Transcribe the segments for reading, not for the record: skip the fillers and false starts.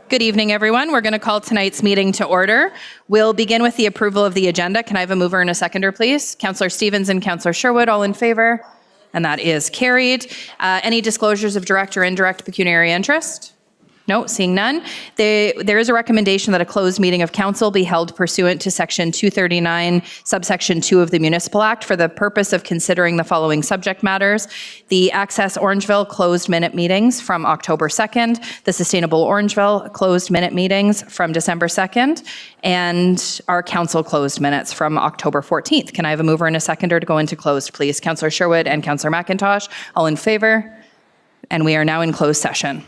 Good evening, everyone. We're going to call tonight's meeting to order. We'll begin with the approval of the agenda. Can I have a mover and a seconder, please? Councillor Stevens and Councillor Sherwood, all in favor? And that is carried. Any disclosures of direct or indirect pecuniary interest? No, seeing none. There is a recommendation that a closed meeting of council be held pursuant to Section 239, subsection 2 of the Municipal Act for the purpose of considering the following subject matters: the Access Orangeville closed minute meetings from October 2nd, the Sustainable Orangeville closed minute meetings from December 2nd, and our council closed minutes from October 14th. Can I have a mover and a seconder to go into closed, please? Councillor Sherwood and Councillor McIntosh, all in favor? And we are now in closed session.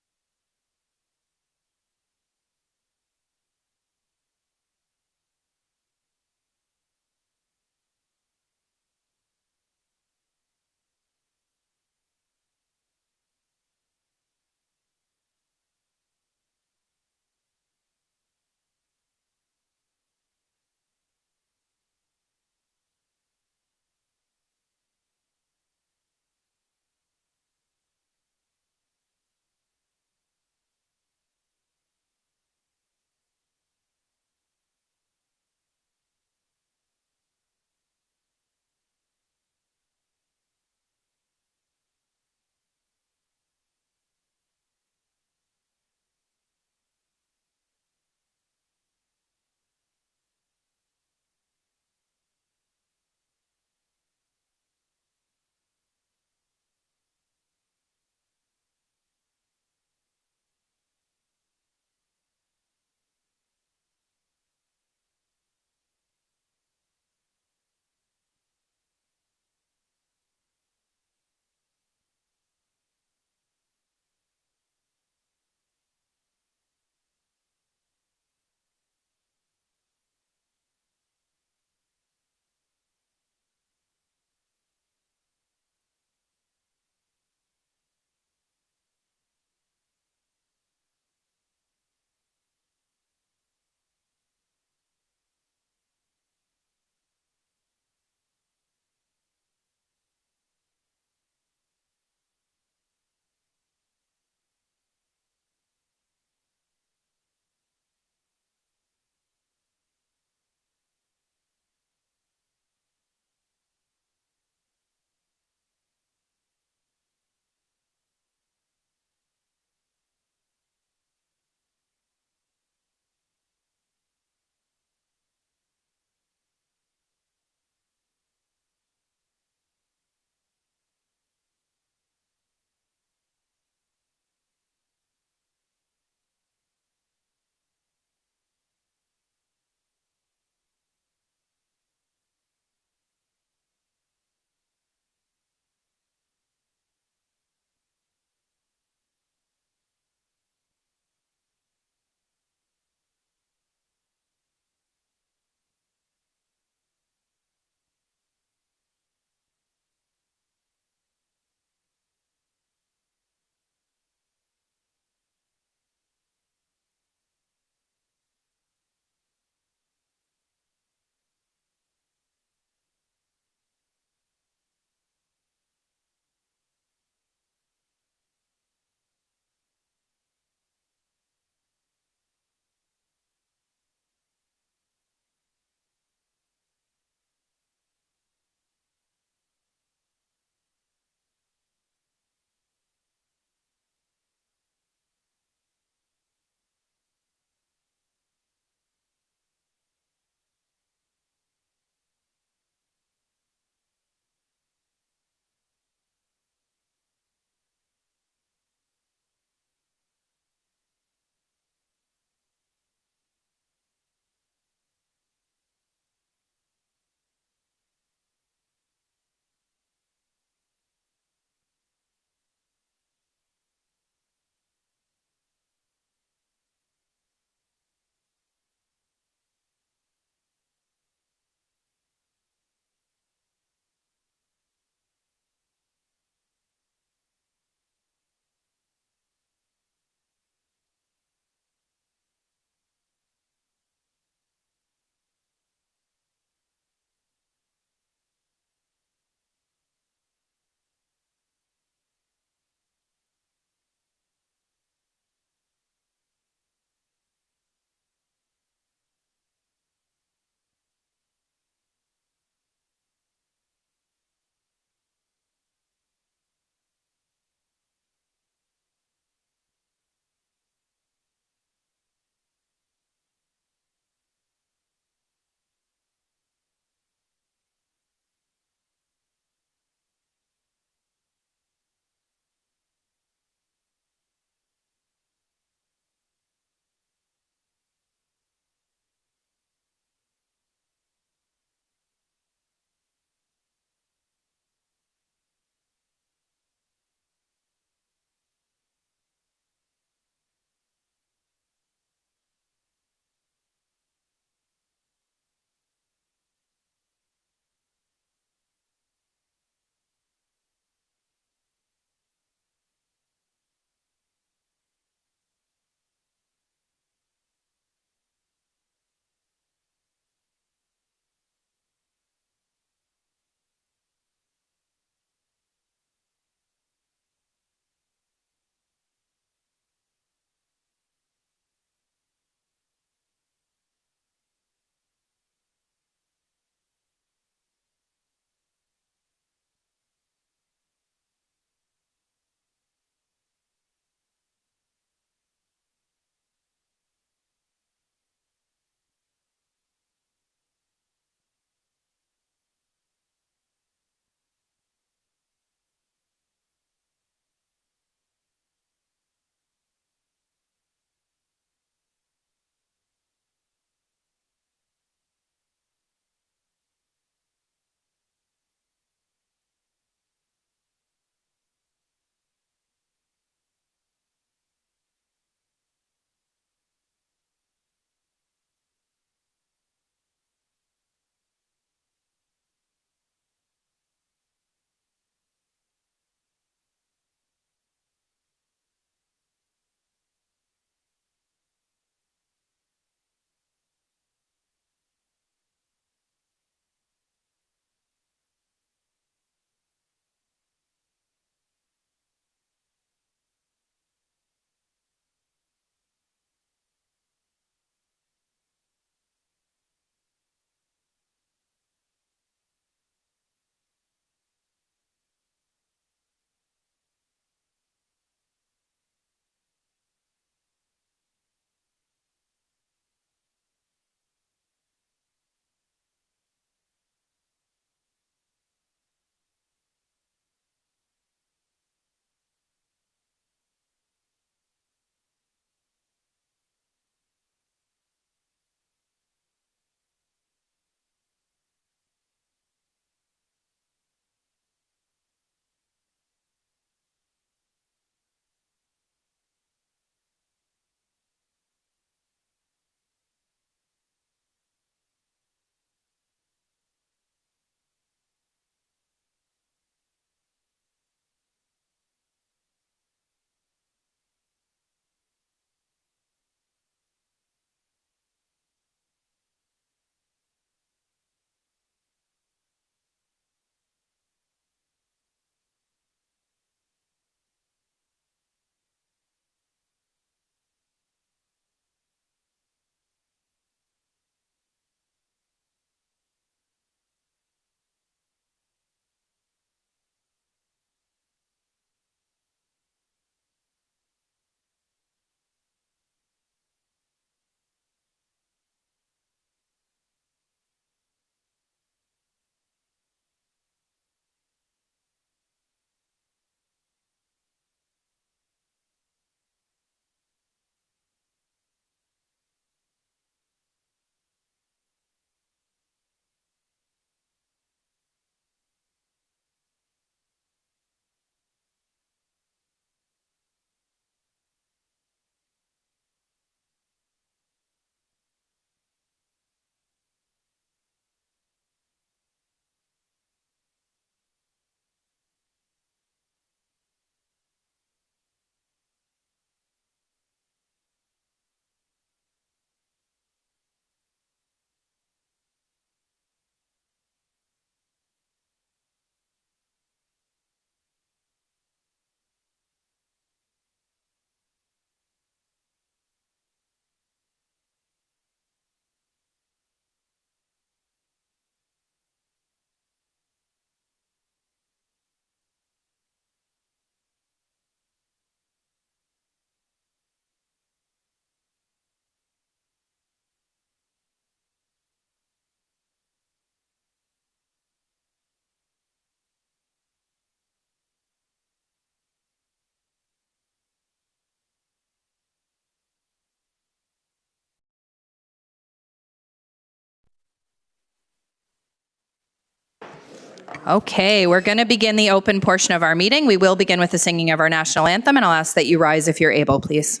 Okay, we're going to begin the open portion of our meeting. We will begin with the singing of our national anthem, and I'll ask that you rise if you're able, please.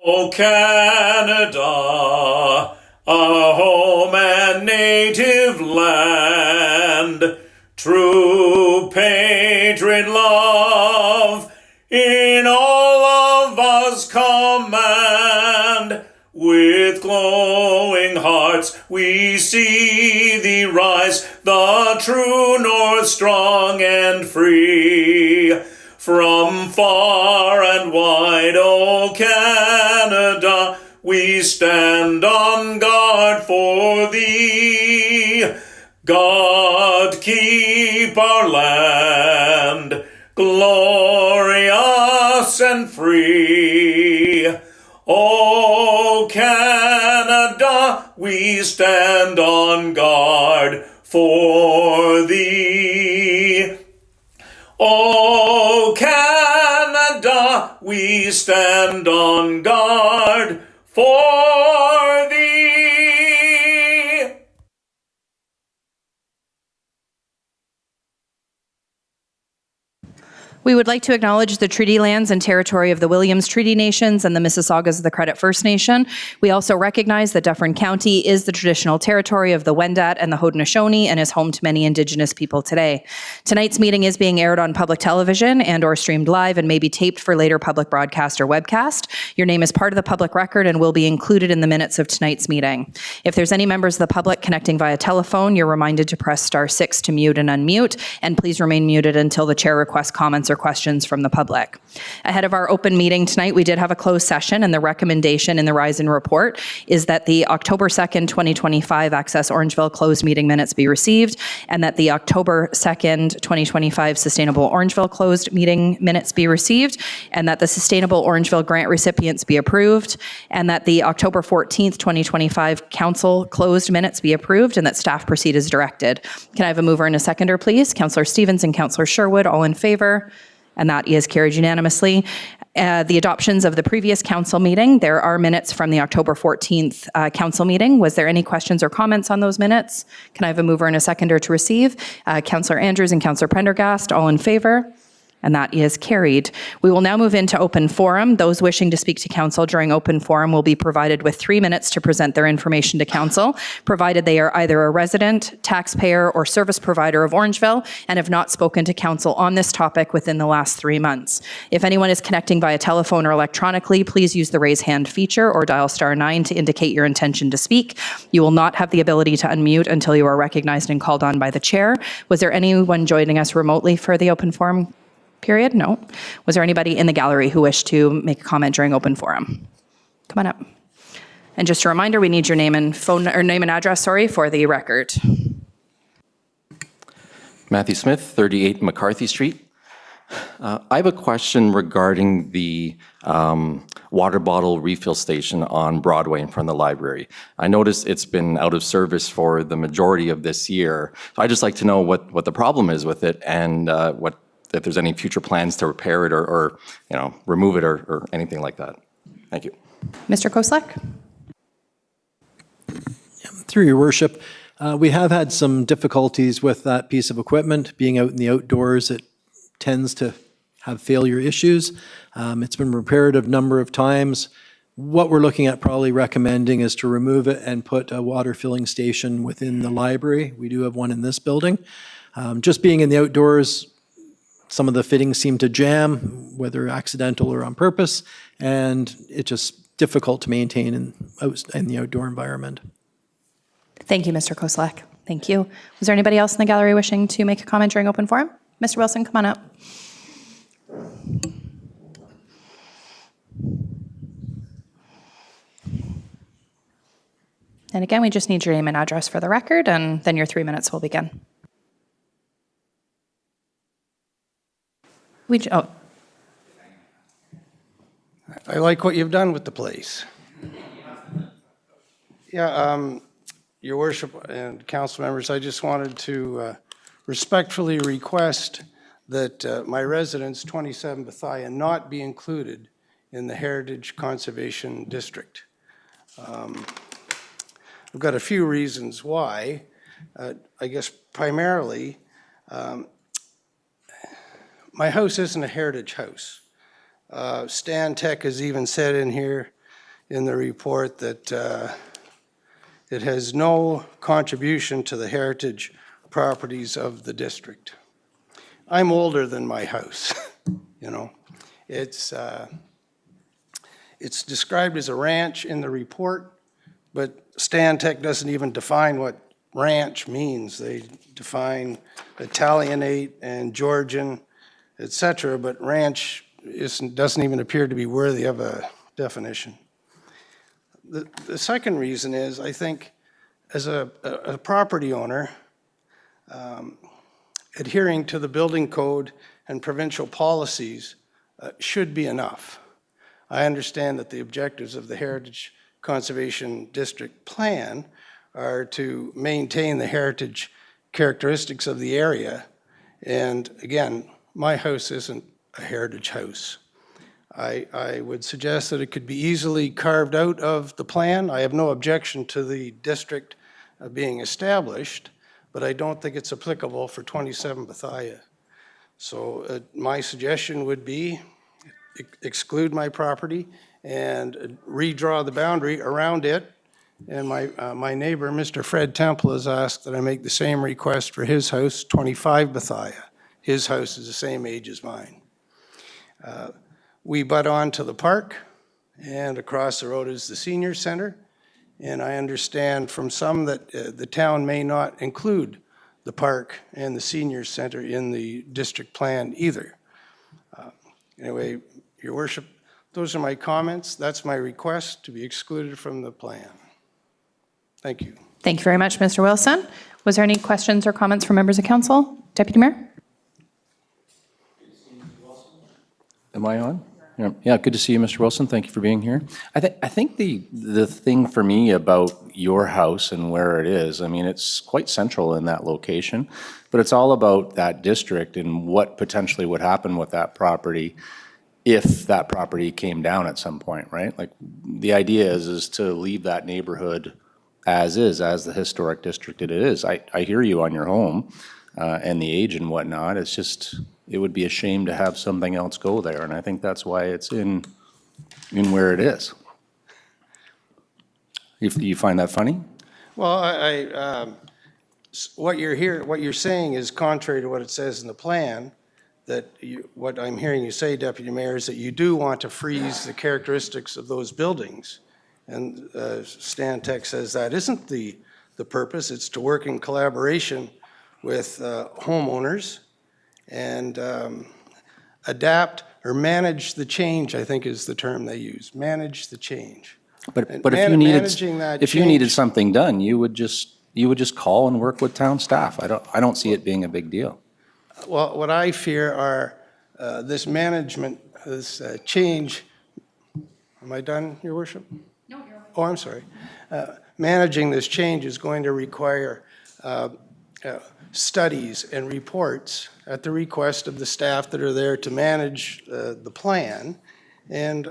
O Canada, our home and native land, true patriot love in all of us command. With glowing hearts we see thee rise, the true north strong and free. From far and wide, O Canada, we stand on guard for thee. God keep our land glorious and free. O Canada, we stand on guard for thee. O Canada, we stand on guard for thee. We would like to acknowledge the treaty lands and territory of the Williams Treaty Nations and the Mississaugas of the Credit First Nation. We also recognize that Dufferin County is the traditional territory of the Wendat and the Haudenosaunee and is home to many Indigenous people today. Tonight's meeting is being aired on public television and or streamed live and may be taped for later public broadcast or webcast. Your name is part of the public record and will be included in the minutes of tonight's meeting. If there's any members of the public connecting via telephone, you're reminded to press *6 to mute and unmute, and please remain muted until the chair requests comments or questions from the public. Ahead of our open meeting tonight, we did have a closed session, and the recommendation in the Rise-In report is that the October 2nd, 2025 Access Orangeville closed meeting minutes be received, and that the October 2nd, 2025 Sustainable Orangeville closed meeting minutes be received, and that the Sustainable Orangeville grant recipients be approved, and that the October 14th, 2025 Council closed minutes be approved, and that staff proceed as directed. Can I have a mover and a seconder, please? Councillor Stevens and Councillor Sherwood, all in favor? And that is carried unanimously. The adoptions of the previous council meeting, there are minutes from the October 14th council meeting. Was there any questions or comments on those minutes? Can I have a mover and a seconder to receive? Councillor Andrews and Councillor Prendergast, all in favor? And that is carried. We will now move into open forum. Those wishing to speak to council during open forum will be provided with 3 minutes to present their information to council, provided they are either a resident, taxpayer, or service provider of Orangeville and have not spoken to council on this topic within the last 3 months. If anyone is connecting via telephone or electronically, please use the raise hand feature or dial *9 to indicate your intention to speak. You will not have the ability to unmute until you are recognized and called on by the chair. Was there anyone joining us remotely for the open forum period? No. Was there anybody in the gallery who wished to make a comment during open forum? Come on up. And just a reminder, we need your name and address, for the record. Matthew Smith, 38 McCarthy Street. I have a question regarding the water bottle refill station on Broadway in front of the library. I noticed it's been out of service for the majority of this year. So I'd just like to know what the problem is with it, and if there's any future plans to repair it or remove it or anything like that. Thank you. Mr. Koslek? Through your worship, we have had some difficulties with that piece of equipment. Being out in the outdoors, it tends to have failure issues. It's been repaired a number of times. What we're looking at probably recommending is to remove it and put a water filling station within the library. We do have one in this building. Just being in the outdoors, some of the fittings seem to jam, whether accidental or on purpose, and it's just difficult to maintain in the outdoor environment. Thank you, Mr. Koslek. Thank you. Was there anybody else in the gallery wishing to make a comment during open forum? Mr. Wilson, come on up. And again, we just need your name and address for the record, and then your 3 minutes will begin. I like what you've done with the place. Yeah, Your Worship and council members, I just wanted to respectfully request that my residence, 27 Bethia, not be included in the Heritage Conservation District. I've got a few reasons why. I guess primarily, my house isn't a heritage house. Stan Tech has even said in here in the report that it has no contribution to the heritage properties of the district. I'm older than my house, you know. It's described as a ranch in the report, but Stan Tech doesn't even define what ranch means. They define Italianate and Georgian, etc., but ranch doesn't even appear to be worthy of a definition. The second reason is, I think, as a property owner, adhering to the building code and provincial policies should be enough. I understand that the objectives of the Heritage Conservation District Plan are to maintain the heritage characteristics of the area. And again, my house isn't a heritage house. I would suggest that it could be easily carved out of the plan. I have no objection to the district being established, but I don't think it's applicable for 27 Bethia. So my suggestion would be exclude my property and redraw the boundary around it. And my neighbor, Mr. Fred Temple, has asked that I make the same request for his house, 25 Bethia. His house is the same age as mine. We butt on to the park, and across the road is the senior center. And I understand from some that the town may not include the park and the senior center in the district plan either. Anyway, Your Worship, those are my comments. That's my request to be excluded from the plan. Thank you. Thank you very much, Mr. Wilson. Was there any questions or comments from members of council? Deputy Mayor? Am I on? Yeah, good to see you, Mr. Wilson. Thank you for being here. I think the thing for me about your house and where it is, I mean, it's quite central in that location, but it's all about that district and what potentially would happen with that property if that property came down at some point, right? Like, the idea is to leave that neighborhood as is, as the historic district it is. I hear you on your home and the age and whatnot. It's just, it would be a shame to have something else go there, and I think that's why it's in where it is. You find that funny? Well, what you're saying is contrary to what it says in the plan. That what I'm hearing you say, Deputy Mayor, is that you do want to freeze the characteristics of those buildings. And Stan Tech says that isn't the purpose. It's to work in collaboration with homeowners and adapt or manage the change, I think is the term they use, manage the change. But And if you needed something done, you would just call and work with town staff. I don't see it being a big deal. Well, what I fear are this management, this change. Am I done, Your Worship? No, you're okay. Oh, I'm sorry. Managing this change is going to require studies and reports at the request of the staff that are there to manage the plan. And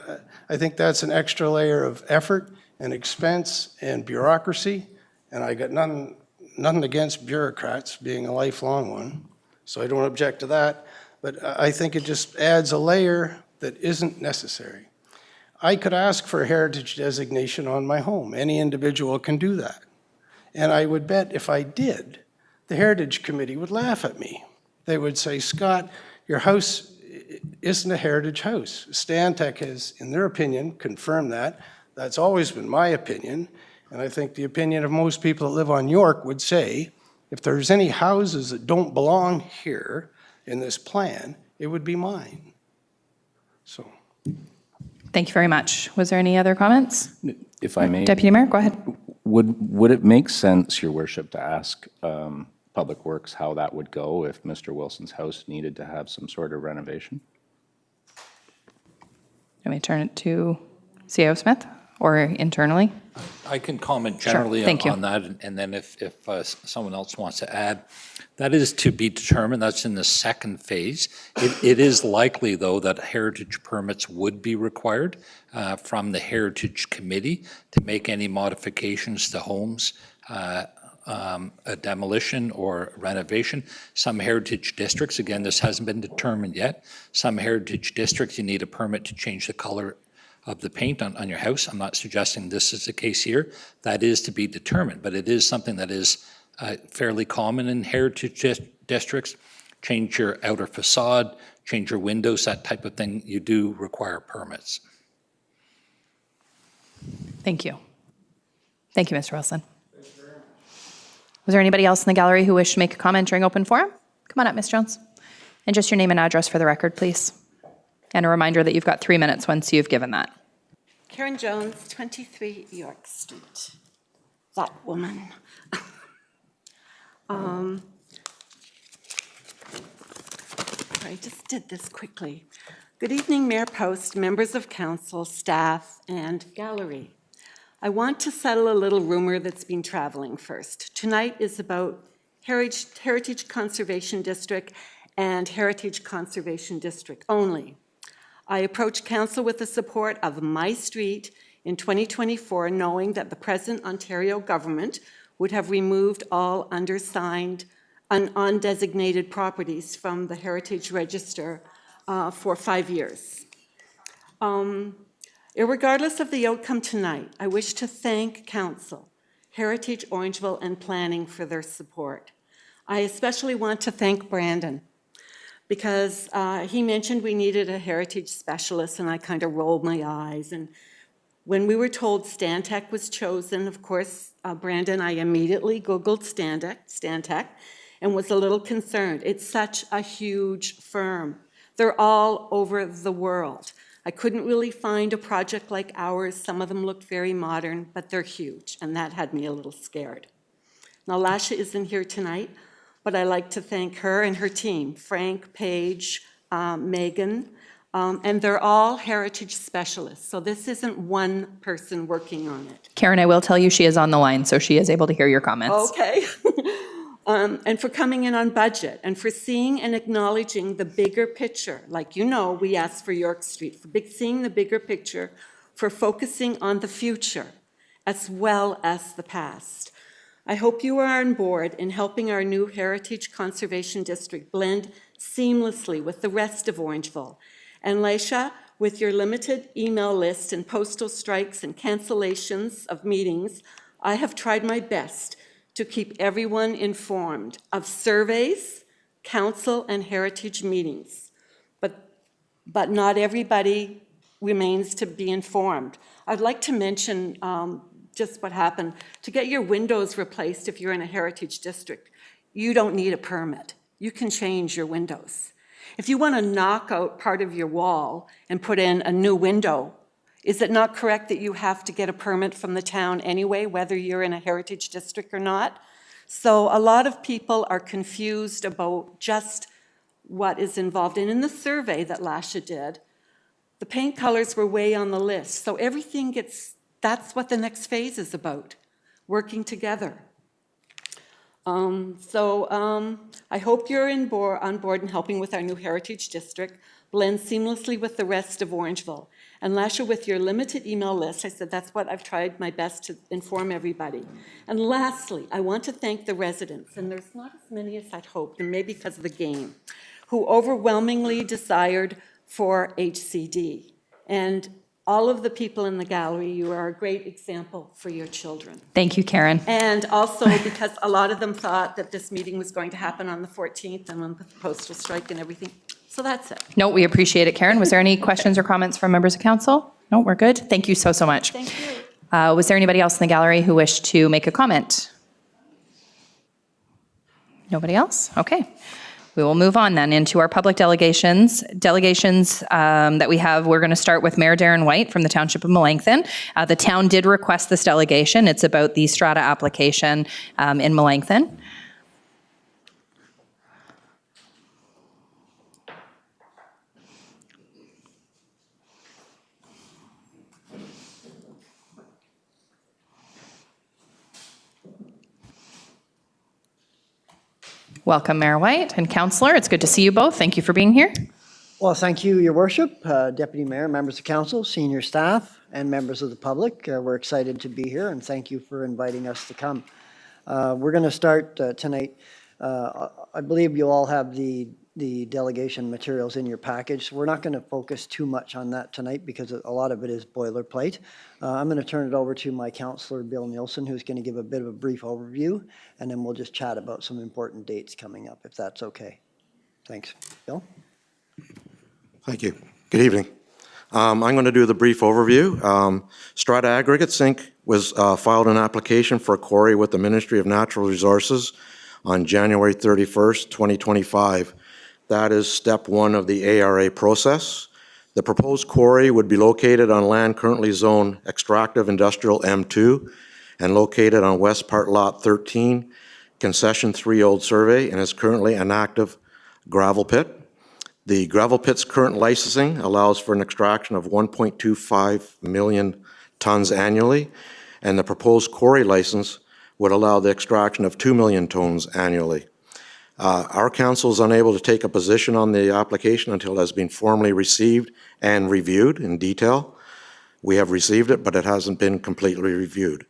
I think that's an extra layer of effort and expense and bureaucracy. And I got nothing against bureaucrats, being a lifelong one. So I don't object to that, but I think it just adds a layer that isn't necessary. I could ask for a heritage designation on my home. Any individual can do that. And I would bet if I did, the Heritage Committee would laugh at me. They would say, Scott, your house isn't a heritage house. Stan Tech has, in their opinion, confirmed that. That's always been my opinion. And I think the opinion of most people that live on York would say, if there's any houses that don't belong here in this plan, it would be mine. So. Thank you very much. Was there any other comments? If I may. Deputy Mayor, go ahead. Would it make sense, Your Worship, to ask Public Works how that would go if Mr. Wilson's house needed to have some sort of renovation? Let me turn it to CAO Smith. or internally? I can comment generally Thank you. on that, and then if someone else wants to add. That is to be determined. That's in the second phase. It is likely, though, that heritage permits would be required from the Heritage Committee to make any modifications to homes, a demolition or renovation. Some heritage districts, again, this hasn't been determined yet. Some heritage districts, you need a permit to change the color of the paint on your house. I'm not suggesting this is the case here. That is to be determined, but it is something that is fairly common in heritage districts. Change your outer facade, change your windows, that type of thing, you do require permits. Thank you. Thank you, Mr. Wilson. Was there anybody else in the gallery who wished to make a comment during open forum? Come on up, Ms. Jones. And just your name and address for the record, please. And a reminder that you've got 3 minutes once you've given that. Karen Jones, 23 York Street. That woman. I just did this quickly. Good evening, Mayor Post, members of council, staff, and gallery. I want to settle a little rumor that's been traveling first. Tonight is about Heritage Conservation District and Heritage Conservation District only. I approached council with the support of my street in 2024, knowing that the present Ontario government would have removed all undersigned and undesignated properties from the Heritage Register for 5 years. Irregardless of the outcome tonight, I wish to thank Council, Heritage Orangeville, and Planning for their support. I especially want to thank Brandon because he mentioned we needed a heritage specialist, and I kind of rolled my eyes. And when we were told Stantec was chosen, of course, Brandon, I immediately Googled Stantec and was a little concerned. It's such a huge firm. They're all over the world. I couldn't really find a project like ours. Some of them looked very modern, but they're huge, and that had me a little scared. Now, Lasha isn't here tonight, but I like to thank her and her team, Frank, Paige, Megan, and they're all heritage specialists. So this isn't one person working on it. Karen, I will tell you she is on the line, so she is able to hear your comments. Okay. And for coming in on budget, and for seeing and acknowledging the bigger picture. Like you know, we asked for York Street, for seeing the bigger picture, for focusing on the future as well as the past. I hope you are on board in helping our new Heritage Conservation District blend seamlessly with the rest of Orangeville. And Laisha, with your limited email list and postal strikes and cancellations of meetings, I have tried my best to keep everyone informed of surveys, council, and heritage meetings. But not everybody remains to be informed. I'd like to mention just what happened. To get your windows replaced if you're in a heritage district, you don't need a permit. You can change your windows. If you want to knock out part of your wall and put in a new window, is it not correct that you have to get a permit from the town anyway, whether you're in a heritage district or not? So a lot of people are confused about just what is involved. And in the survey that Lasha did, the paint colors were way on the list. So everything that's what the next phase is about, working together. I hope you're on board in helping with our new heritage district, blend seamlessly with the rest of Orangeville. And Lasha, with your limited email list, I said that's what I've tried my best to inform everybody. And lastly, I want to thank the residents, and there's not as many as I'd hoped, and maybe because of the game, who overwhelmingly desired for HCD. And all of the people in the gallery, you are a great example for your children. Thank you, Karen. And also because a lot of them thought that this meeting was going to happen on the 14th and on the postal strike and everything. So that's it. No, we appreciate it, Karen. Was there any questions or comments from members of council? No, we're good. Thank you so much. Thank you. Was there anybody else in the gallery who wished to make a comment? Nobody else? Okay. We will move on then into our public delegations. Delegations that we have, we're going to start with Mayor Darren White from the Township of Melanchthon. The town did request this delegation. It's about the strata application in Melanchthon. Welcome, Mayor White and Councillor. It's good to see you both. Thank you for being here. Well, thank you, Your Worship, Deputy Mayor, members of council, senior staff, and members of the public. We're excited to be here, and thank you for inviting us to come. We're going to start tonight. I believe you all have the delegation materials in your package. So we're not going to focus too much on that tonight because a lot of it is boilerplate. I'm going to turn it over to my councillor, Bill Nielsen, who's going to give a bit of a brief overview, and then we'll just chat about some important dates coming up, if that's okay. Thanks. Bill? Thank you. Good evening. I'm going to do the brief overview. Strata Aggregates Inc. was filed an application for a quarry with the Ministry of Natural Resources on January 31st, 2025. That is step one of the ARA process. The proposed quarry would be located on land currently zoned extractive industrial M2 and located on West Part Lot 13, Concession 3 Old Survey, and is currently an active gravel pit. The gravel pit's current licensing allows for an extraction of 1.25 million tons annually, and the proposed quarry license would allow the extraction of 2 million tons annually. Our council is unable to take a position on the application until it has been formally received and reviewed in detail. We have received it, but it hasn't been completely reviewed.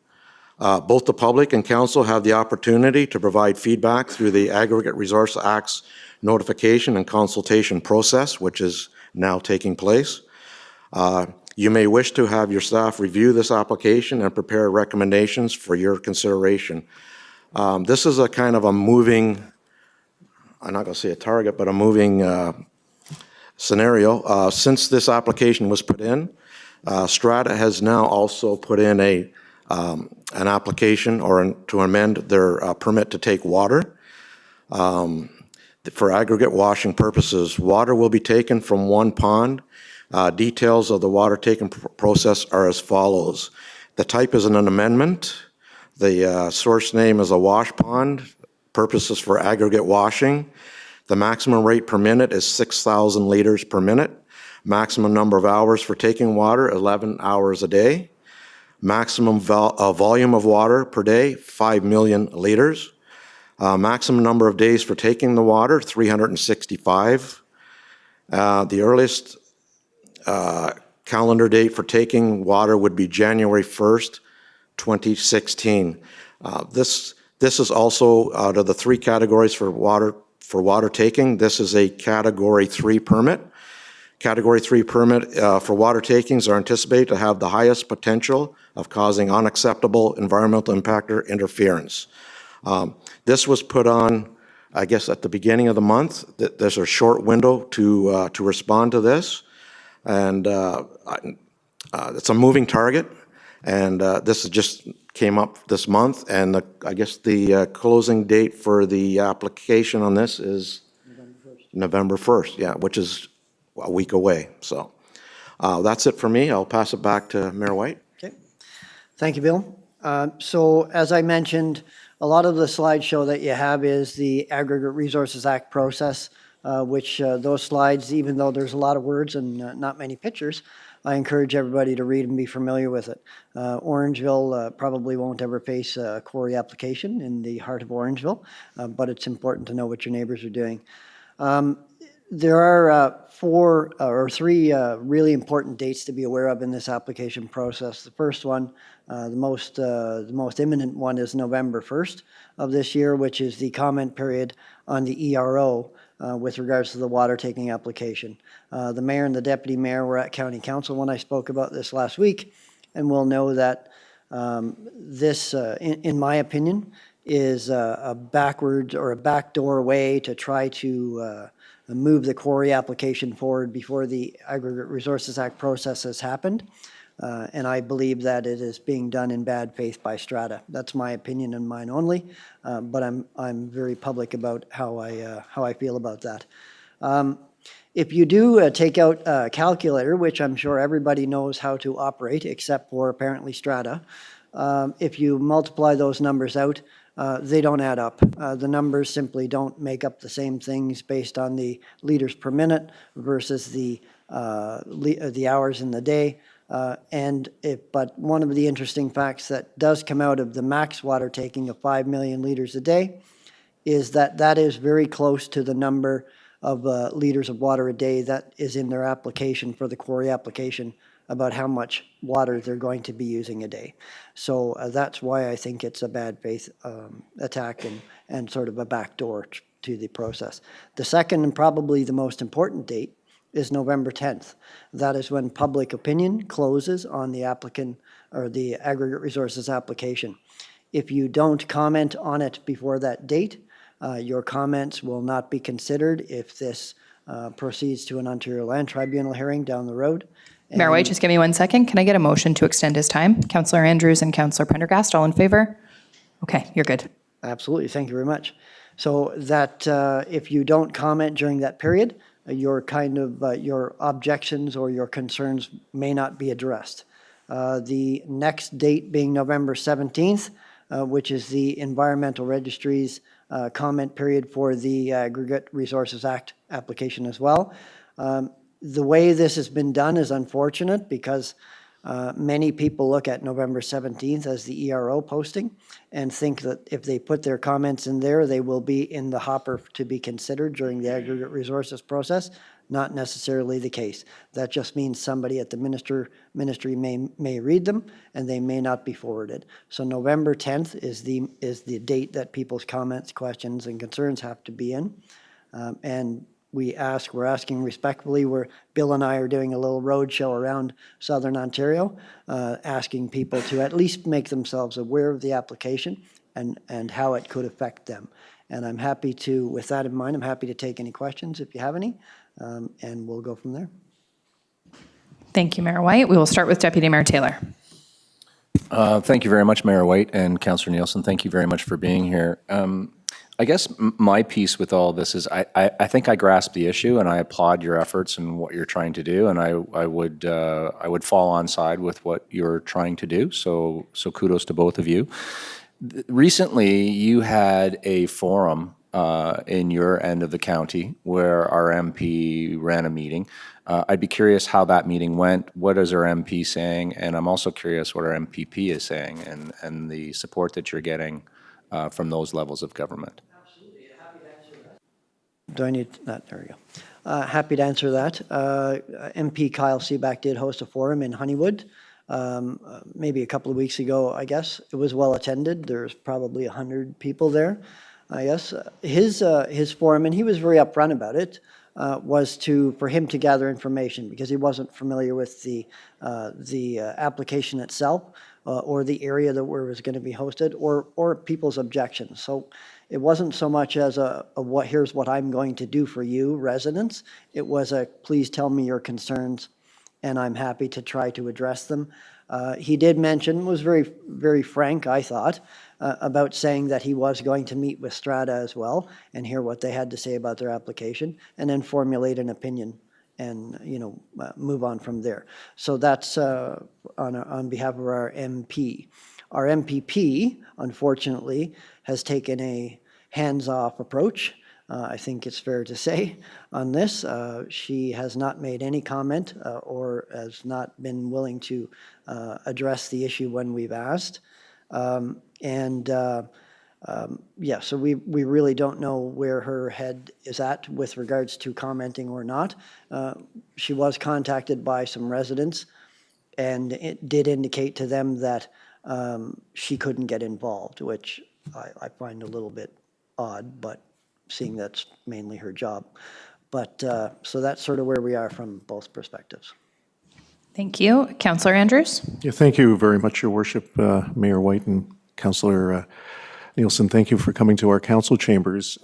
Both the public and council have the opportunity to provide feedback through the Aggregate Resource Act's notification and consultation process, which is now taking place. You may wish to have your staff review this application and prepare recommendations for your consideration. This is a kind of a moving, I'm not going to say a target, but a moving scenario. Since this application was put in, Strata has now also put in an application to amend their permit to take water. For aggregate washing purposes, water will be taken from one pond. Details of the water taking process are as follows. The type is an amendment. The source name is a wash pond. Purposes for aggregate washing. The maximum rate per minute is 6,000 liters per minute. Maximum number of hours for taking water, 11 hours a day. Maximum volume of water per day, 5 million liters. Maximum number of days for taking the water, 365. The earliest calendar date for taking water would be January 1st, 2016. This is also out of the three categories for water taking. This is a Category 3 permit. Category 3 permit for water takings are anticipated to have the highest potential of causing unacceptable environmental impact or interference. This was put on, I guess, at the beginning of the month. There's a short window to respond to this, and it's a moving target. And this just came up this month, and I guess the closing date for the application on this is November 1st, yeah, which is a week away. So that's it for me. I'll pass it back to Mayor White. Okay. Thank you, Bill. So as I mentioned, a lot of the slideshow that you have is the Aggregate Resources Act process, which those slides, even though there's a lot of words and not many pictures, I encourage everybody to read and be familiar with it. Orangeville probably won't ever face a quarry application in the heart of Orangeville, but it's important to know what your neighbors are doing. There are three really important dates to be aware of in this application process. The first one, the most imminent one, is November 1st of this year, which is the comment period on the ERO with regards to the water taking application. The mayor and the deputy mayor were at county council when I spoke about this last week, and will know that this, in my opinion, is a backwards or a backdoor way to try to move the quarry application forward before the Aggregate Resources Act process has happened. And I believe that it is being done in bad faith by Strata. That's my opinion and mine only, but I'm very public about how I feel about that. If you do take out a calculator, which I'm sure everybody knows how to operate, except for apparently Strata, if you multiply those numbers out, they don't add up. The numbers simply don't make up the same things based on the liters per minute versus the hours in the day. But one of the interesting facts that does come out of the max water taking of 5 million liters a day is that that is very close to the number of liters of water a day that is in their application for the quarry application about how much water they're going to be using a day. So that's why I think it's a bad faith attack and sort of a backdoor to the process. The second and probably the most important date is November 10th. That is when public opinion closes on the applicant or the aggregate resources application. If you don't comment on it before that date, your comments will not be considered if this proceeds to an Ontario Land Tribunal hearing down the road. Mayor White, just give me 1 second. Can I get a motion to extend his time? Councillor Andrews and Councillor Prendergast, all in favor? Okay, you're good. Absolutely, thank you very much. So that if you don't comment during that period, your your objections or your concerns may not be addressed. The next date being November 17th, which is the Environmental Registry's comment period for the Aggregate Resources Act application as well. The way this has been done is unfortunate because many people look at November 17th as the ERO posting and think that if they put their comments in there, they will be in the hopper to be considered during the aggregate resources process. Not necessarily the case. That just means somebody at the ministry may read them and they may not be forwarded. So November 10th is the date that people's comments, questions, and concerns have to be in. And we're asking respectfully, Bill and I are doing a little road show around Southern Ontario, asking people to at least make themselves aware of the application and how it could affect them. And I'm happy to, with that in mind, I'm happy to take any questions if you have any, and we'll go from there. Thank you, Mayor White. We will start with Deputy Mayor Taylor. Thank you very much, Mayor White and Councillor Nielsen. Thank you very much for being here. I guess my piece with all this is I think I grasp the issue and I applaud your efforts and what you're trying to do, and I would fall on side with what you're trying to do. So kudos to both of you. Recently, you had a forum in your end of the county where our MP ran a meeting. I'd be curious how that meeting went. What is our MP saying? And I'm also curious what our MPP is saying and the support that you're getting from those levels of government. Absolutely. Happy to answer that. Do I need that? There we go. Happy to answer that. MP Kyle Seaback did host a forum in Honeywood maybe a couple of weeks ago, I guess. It was well attended. There's probably 100 people there, I guess. His forum, and he was very upfront about it, was for him to gather information because he wasn't familiar with the application itself or the area that where it was going to be hosted or people's objections. So it wasn't so much as here's what I'm going to do for you residents. It was please tell me your concerns and I'm happy to try to address them. He did mention, was very, very frank, I thought, about saying that he was going to meet with Strata as well and hear what they had to say about their application and then formulate an opinion and move on from there. So that's on behalf of our MP. Our MPP, unfortunately, has taken a hands-off approach. I think it's fair to say on this. She has not made any comment or has not been willing to address the issue when we've asked. Yeah, so we really don't know where her head is at with regards to commenting or not. She was contacted by some residents and it did indicate to them that she couldn't get involved, which I find a little bit odd, but seeing that's mainly her job. But so that's sort of where we are from both perspectives. Thank you. Councillor Andrews? Yeah, thank you very much, Your Worship, Mayor White and Councillor Nielsen. Thank you for coming to our council chambers.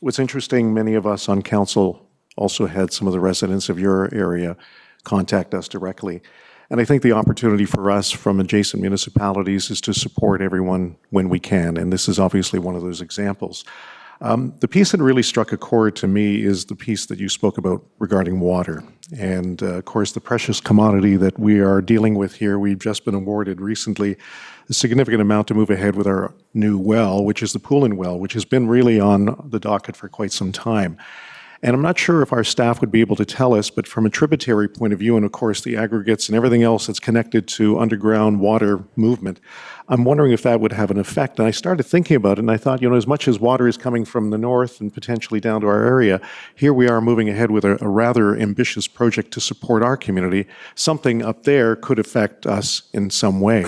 What's interesting, many of us on council also had some of the residents of your area contact us directly. And I think the opportunity for us from adjacent municipalities is to support everyone when we can. And this is obviously one of those examples. The piece that really struck a chord to me is the piece that you spoke about regarding water. And of course, the precious commodity that we are dealing with here, we've just been awarded recently a significant amount to move ahead with our new well, which is the Poulin well, which has been really on the docket for quite some time. And I'm not sure if our staff would be able to tell us, but from a tributary point of view, and of course the aggregates and everything else that's connected to underground water movement, I'm wondering if that would have an effect. And I started thinking about it, and I thought, as much as water is coming from the north and potentially down to our area, here we are moving ahead with a rather ambitious project to support our community. Something up there could affect us in some way.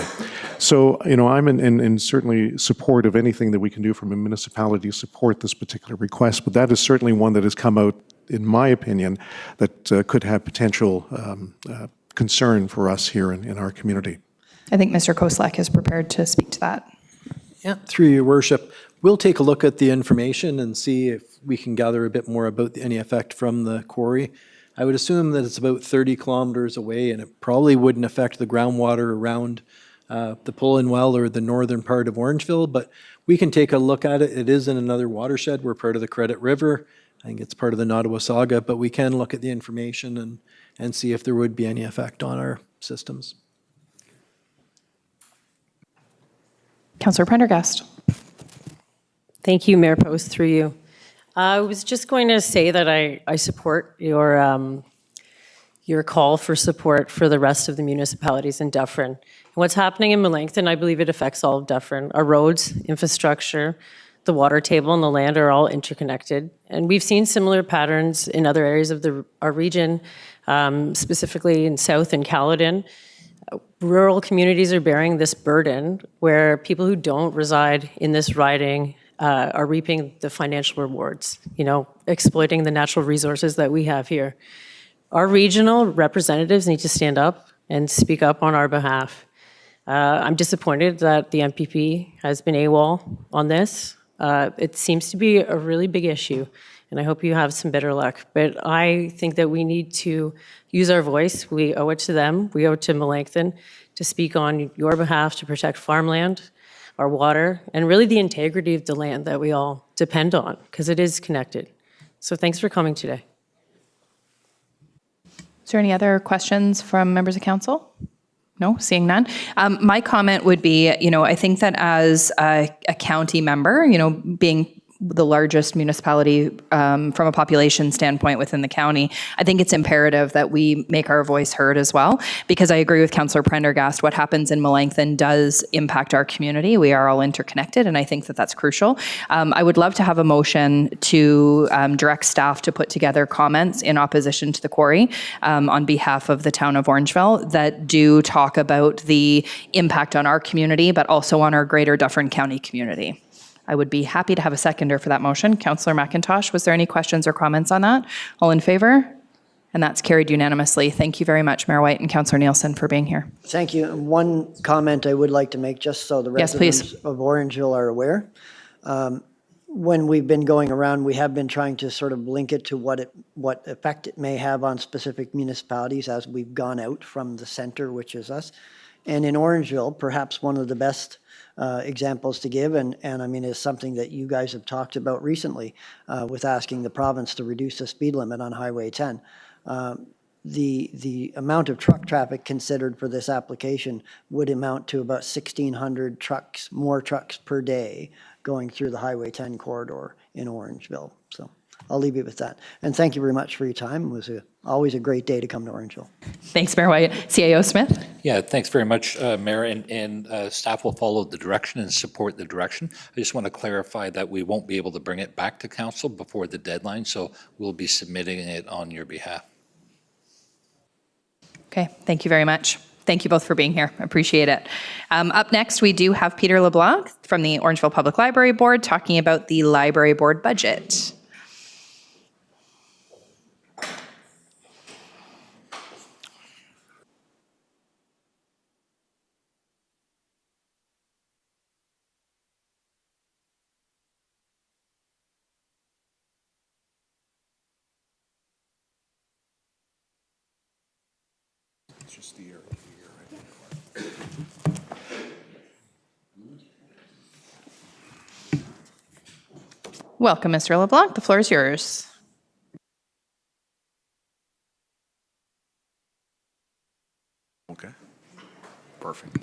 So, I'm in certainly support of anything that we can do from a municipality to support this particular request, but that is certainly one that has come out, in my opinion, that could have potential concern for us here in our community. I think Mr. Koslek is prepared to speak to that. Yeah, through your worship, we'll take a look at the information and see if we can gather a bit more about any effect from the quarry. I would assume that it's about 30 kilometers away, and it probably wouldn't affect the groundwater around the Pullen Well or the northern part of Orangeville, but we can take a look at it. It is in another watershed. We're part of the Credit River. I think it's part of the Nottawasaga, but we can look at the information and see if there would be any effect on our systems. Councillor Prendergast. Thank you, Mayor Post, through you. I was just going to say that I support your call for support for the rest of the municipalities in Dufferin. What's happening in Melancthon, I believe it affects all of Dufferin. Our roads, infrastructure, the water table, and the land are all interconnected. And we've seen similar patterns in other areas of our region, specifically in South and Caledon. Rural communities are bearing this burden where people who don't reside in this riding are reaping the financial rewards, exploiting the natural resources that we have here. Our regional representatives need to stand up and speak up on our behalf. I'm disappointed that the MPP has been AWOL on this. It seems to be a really big issue, and I hope you have some better luck. But I think that we need to use our voice. We owe it to them. We owe it to Melancthon to speak on your behalf to protect farmland, our water, and really the integrity of the land that we all depend on, because it is connected. So thanks for coming today. Is there any other questions from members of council? No, seeing none. My comment would be, I think that as a county member, being the largest municipality from a population standpoint within the county, I think it's imperative that we make our voice heard as well, because I agree with Councillor Prendergast, what happens in Melancthon does impact our community. We are all interconnected, and I think that that's crucial. I would love to have a motion to direct staff to put together comments in opposition to the quarry on behalf of the town of Orangeville that do talk about the impact on our community, but also on our greater Dufferin County community. I would be happy to have a seconder for that motion. Councillor McIntosh, was there any questions or comments on that? All in favor? And that's carried unanimously. Thank you very much, Mayor White and Councillor Nielsen, for being here. Thank you. And one comment I would like to make, just so the residents of Orangeville are aware. When we've been going around, we have been trying to sort of link it to what effect it may have on specific municipalities as we've gone out from the center, which is us. And in Orangeville, perhaps one of the best examples to give, and I mean, is something that you guys have talked about recently with asking the province to reduce the speed limit on Highway 10. The amount of truck traffic considered for this application would amount to about 1,600 trucks, more trucks per day going through the Highway 10 corridor in Orangeville. So I'll leave you with that. And thank you very much for your time. It was always a great day to come to Orangeville. Thanks, Mayor White. CAO Smith? Yeah, thanks very much, Mayor, and staff will follow the direction and support the direction. I just want to clarify that we won't be able to bring it back to council before the deadline, so we'll be submitting it on your behalf. Okay, thank you very much. Thank you both for being here. Appreciate it. Up next, we do have Peter LeBlanc from the Orangeville Public Library Board talking about the library board budget. Welcome, Mr. LeBlanc. The floor is yours. Okay, perfect.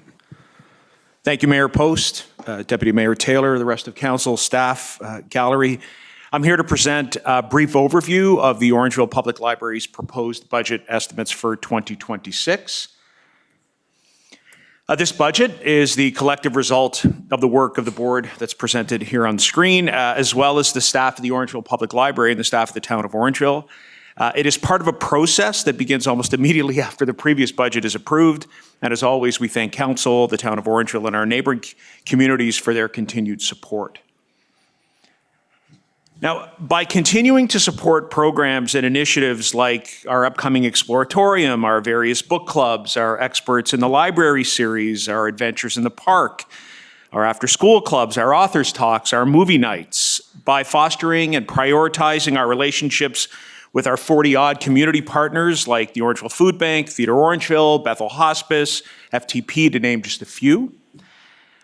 Thank you, Mayor Post, Deputy Mayor Taylor, the rest of council, staff, gallery. I'm here to present a brief overview of the Orangeville Public Library's proposed budget estimates for 2026. This budget is the collective result of the work of the board that's presented here on the screen, as well as the staff of the Orangeville Public Library and the staff of the town of Orangeville. It is part of a process that begins almost immediately after the previous budget is approved. And as always, we thank Council, the town of Orangeville, and our neighboring communities for their continued support. Now, by continuing to support programs and initiatives like our upcoming Exploratorium, our various book clubs, our Experts in the Library series, our Adventures in the Park, our after-school clubs, our authors' talks, our movie nights, by fostering and prioritizing our relationships with our 40-odd community partners like the Orangeville Food Bank, Theatre Orangeville, Bethel Hospice, FTP, to name just a few.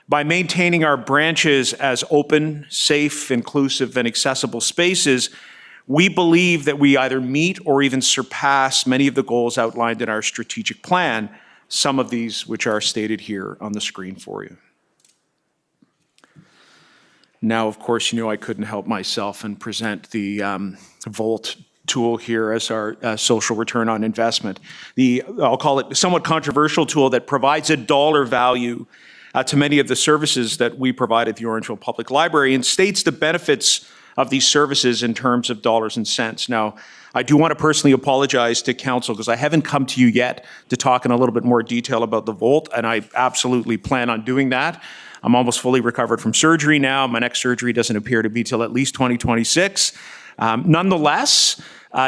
By maintaining our branches as open, safe, inclusive, and accessible spaces, we believe that we either meet or even surpass many of the goals outlined in our strategic plan, some of these which are stated here on the screen for you. Now, of course, you know I couldn't help myself and present the VOLT tool here as our social return on investment. I'll call it somewhat controversial tool that provides a dollar value to many of the services that we provide at the Orangeville Public Library and states the benefits of these services in terms of dollars and cents. Now, I do want to personally apologize to Council because I haven't come to you yet to talk in a little bit more detail about the VOLT, and I absolutely plan on doing that. I'm almost fully recovered from surgery now. My next surgery doesn't appear to be till at least 2026. Nonetheless,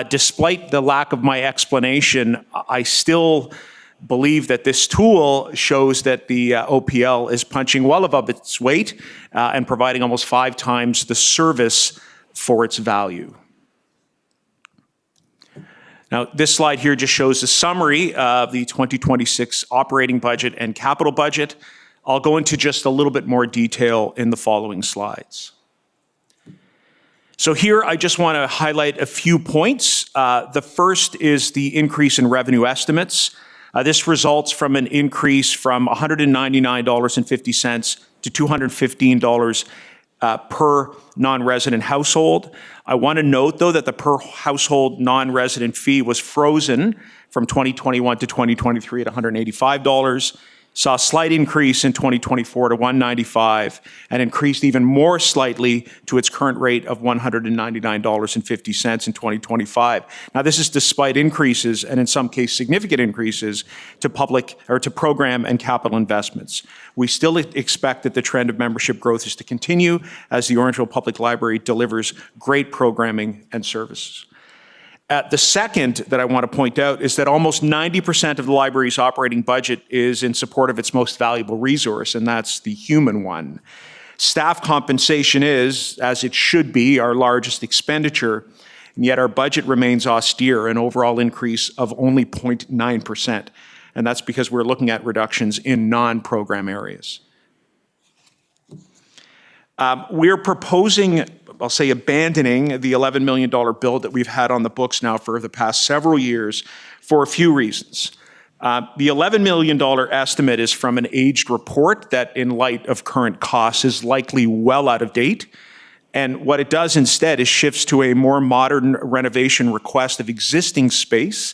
despite the lack of my explanation, I still believe that this tool shows that the OPL is punching well above its weight and providing almost 5 times the service for its value. Now, this slide here just shows a summary of the 2026 operating budget and capital budget. I'll go into just a little bit more detail in the following slides. So here, I just want to highlight a few points. The first is the increase in revenue estimates. This results from an increase from $199.50 to $215 per non-resident household. I want to note, though, that the per household non-resident fee was frozen from 2021 to 2023 at $185. Saw a slight increase in 2024 to $195 and increased even more slightly to its current rate of $199.50 in 2025. Now, this is despite increases, and in some cases significant increases, to public or to program and capital investments. We still expect that the trend of membership growth is to continue as the Orangeville Public Library delivers great programming and services. The second that I want to point out is that almost 90% of the library's operating budget is in support of its most valuable resource, and that's the human one. Staff compensation is, as it should be, our largest expenditure, and yet our budget remains austere, an overall increase of only 0.9%. And that's because we're looking at reductions in non-program areas. We're proposing, I'll say, abandoning the $11 million bill that we've had on the books now for the past several years for a few reasons. The $11 million estimate is from an aged report that, in light of current costs, is likely well out of date. And what it does instead is shifts to a more modern renovation request of existing space,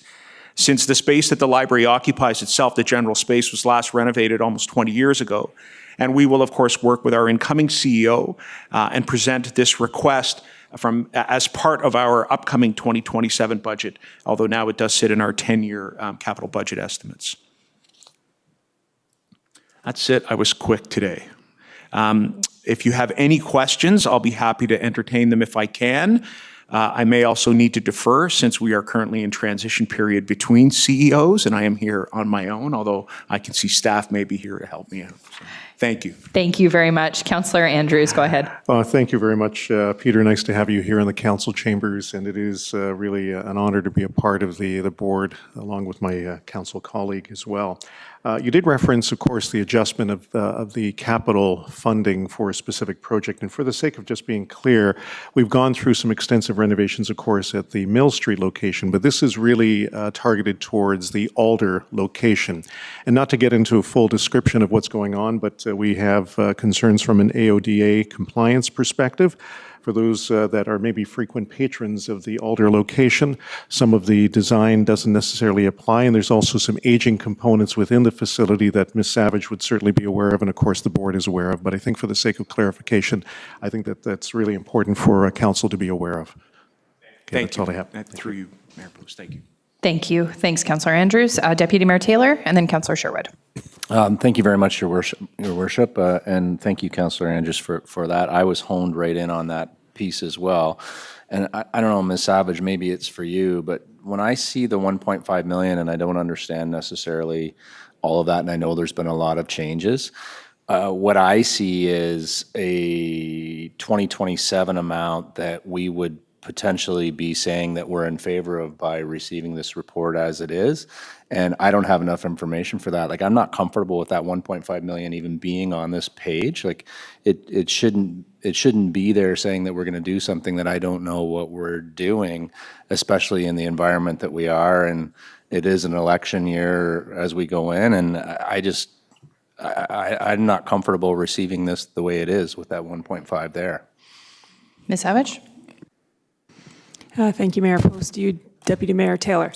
since the space that the library occupies itself, the general space, was last renovated almost 20 years ago. And we will, of course, work with our incoming CEO and present this request as part of our upcoming 2027 budget, although now it does sit in our 10-year capital budget estimates. That's it. I was quick today. If you have any questions, I'll be happy to entertain them if I can. I may also need to defer since we are currently in transition period between CEOs, and I am here on my own, although I can see staff may be here to help me out. So, thank you. Thank you very much. Councillor Andrews, go ahead. Thank you very much, Peter. Nice to have you here in the council chambers, and it is really an honor to be a part of the board, along with my council colleague as well. You did reference, of course, the adjustment of the capital funding for a specific project. And for the sake of just being clear, we've gone through some extensive renovations, of course, at the Mill Street location, but this is really targeted towards the Alder location. And not to get into a full description of what's going on, but that we have concerns from an AODA compliance perspective. For those that are maybe frequent patrons of the Alder location, some of the design doesn't necessarily apply, and there's also some aging components within the facility that Ms. Savage would certainly be aware of, and of course the board is aware of. But I think for the sake of clarification, I think that that's really important for council to be aware of. Okay, Thank that's you. all I have. Through you, Mayor Post. Thank you. Thank you. Thanks, Councillor Andrews. Deputy Mayor Taylor, and then Councillor Sherwood. Thank you very much, Your Worship, and thank you, Councillor Andrews, for that. I was honed right in on that piece as well. And I don't know, Ms. Savage, maybe it's for you, but when I see the 1.5 million, and I don't understand necessarily all of that, and I know there's been a lot of changes, what I see is a 2027 amount that we would potentially be saying that we're in favor of by receiving this report as it is. And I don't have enough information for that. Like, I'm not comfortable with that 1.5 million even being on this page. Like, it shouldn't be there saying that we're going to do something that I don't know what we're doing, especially in the environment that we are. And it is an election year as we go in. And I'm not comfortable receiving this the way it is with that 1.5 there. Ms. Savage? Thank you, Mayor Post. You, Deputy Mayor Taylor.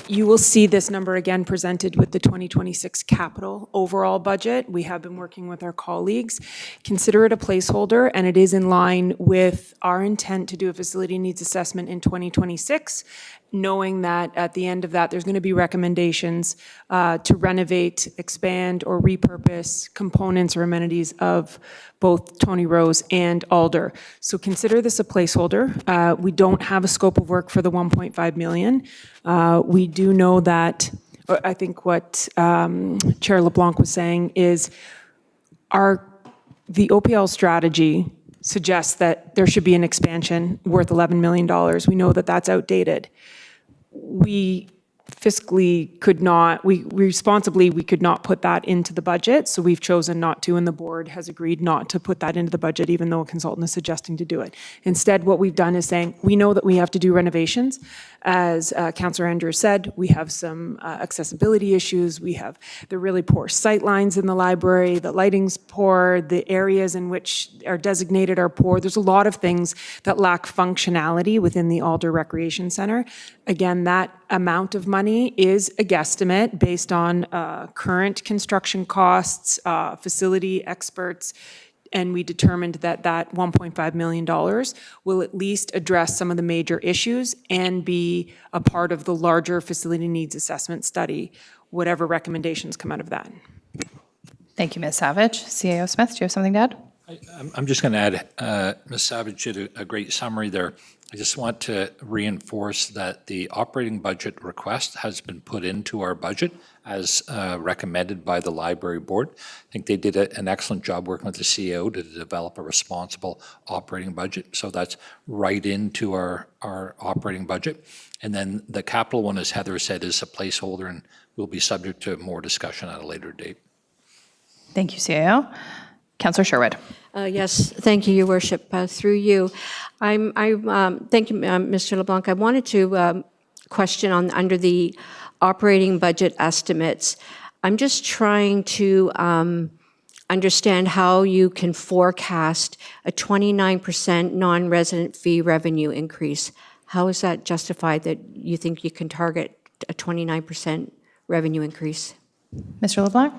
You will see this number again presented with the 2026 capital overall budget. We have been working with our colleagues. Consider it a placeholder, and it is in line with our intent to do a facility needs assessment in 2026, knowing that at the end of that, there's going to be recommendations to renovate, expand, or repurpose components or amenities of both Tony Rose and Alder. So consider this a placeholder. We don't have a scope of work for the 1.5 million. We do know that, I think what Chair LeBlanc was saying is the OPL strategy suggests that there should be an expansion worth $11 million. We know that that's outdated. We fiscally could not, we could not put that into the budget, so we've chosen not to, and the board has agreed not to put that into the budget, even though a consultant is suggesting to do it. Instead, what we've done is saying, we know that we have to do renovations. As Councillor Andrews said, we have some accessibility issues. We have the really poor sight lines in the library, the lighting's poor, the areas in which are designated are poor. There's a lot of things that lack functionality within the Alder Recreation Centre. Again, that amount of money is a guesstimate based on current construction costs, facility experts, and we determined that that $1.5 million will at least address some of the major issues and be a part of the larger facility needs assessment study, whatever recommendations come out of that. Thank you, Ms. Savage. CAO Smith, do you have something to add? I'm just going to add, Ms. Savage did a great summary there. I just want to reinforce that the operating budget request has been put into our budget as recommended by the library board. I think they did an excellent job working with the CEO to develop a responsible operating budget. So that's right into our operating budget. And then the capital one, as Heather said, is a placeholder and will be subject to more discussion at a later date. Thank you, CAO. Councillor Sherwood. Yes, thank you, Your Worship. Through you, thank you, Mr. LeBlanc. I wanted to question under the operating budget estimates. I'm just trying to understand how you can forecast a 29% non-resident fee revenue increase. How is that justified that you think you can target a 29% revenue increase? Mr. LeBlanc?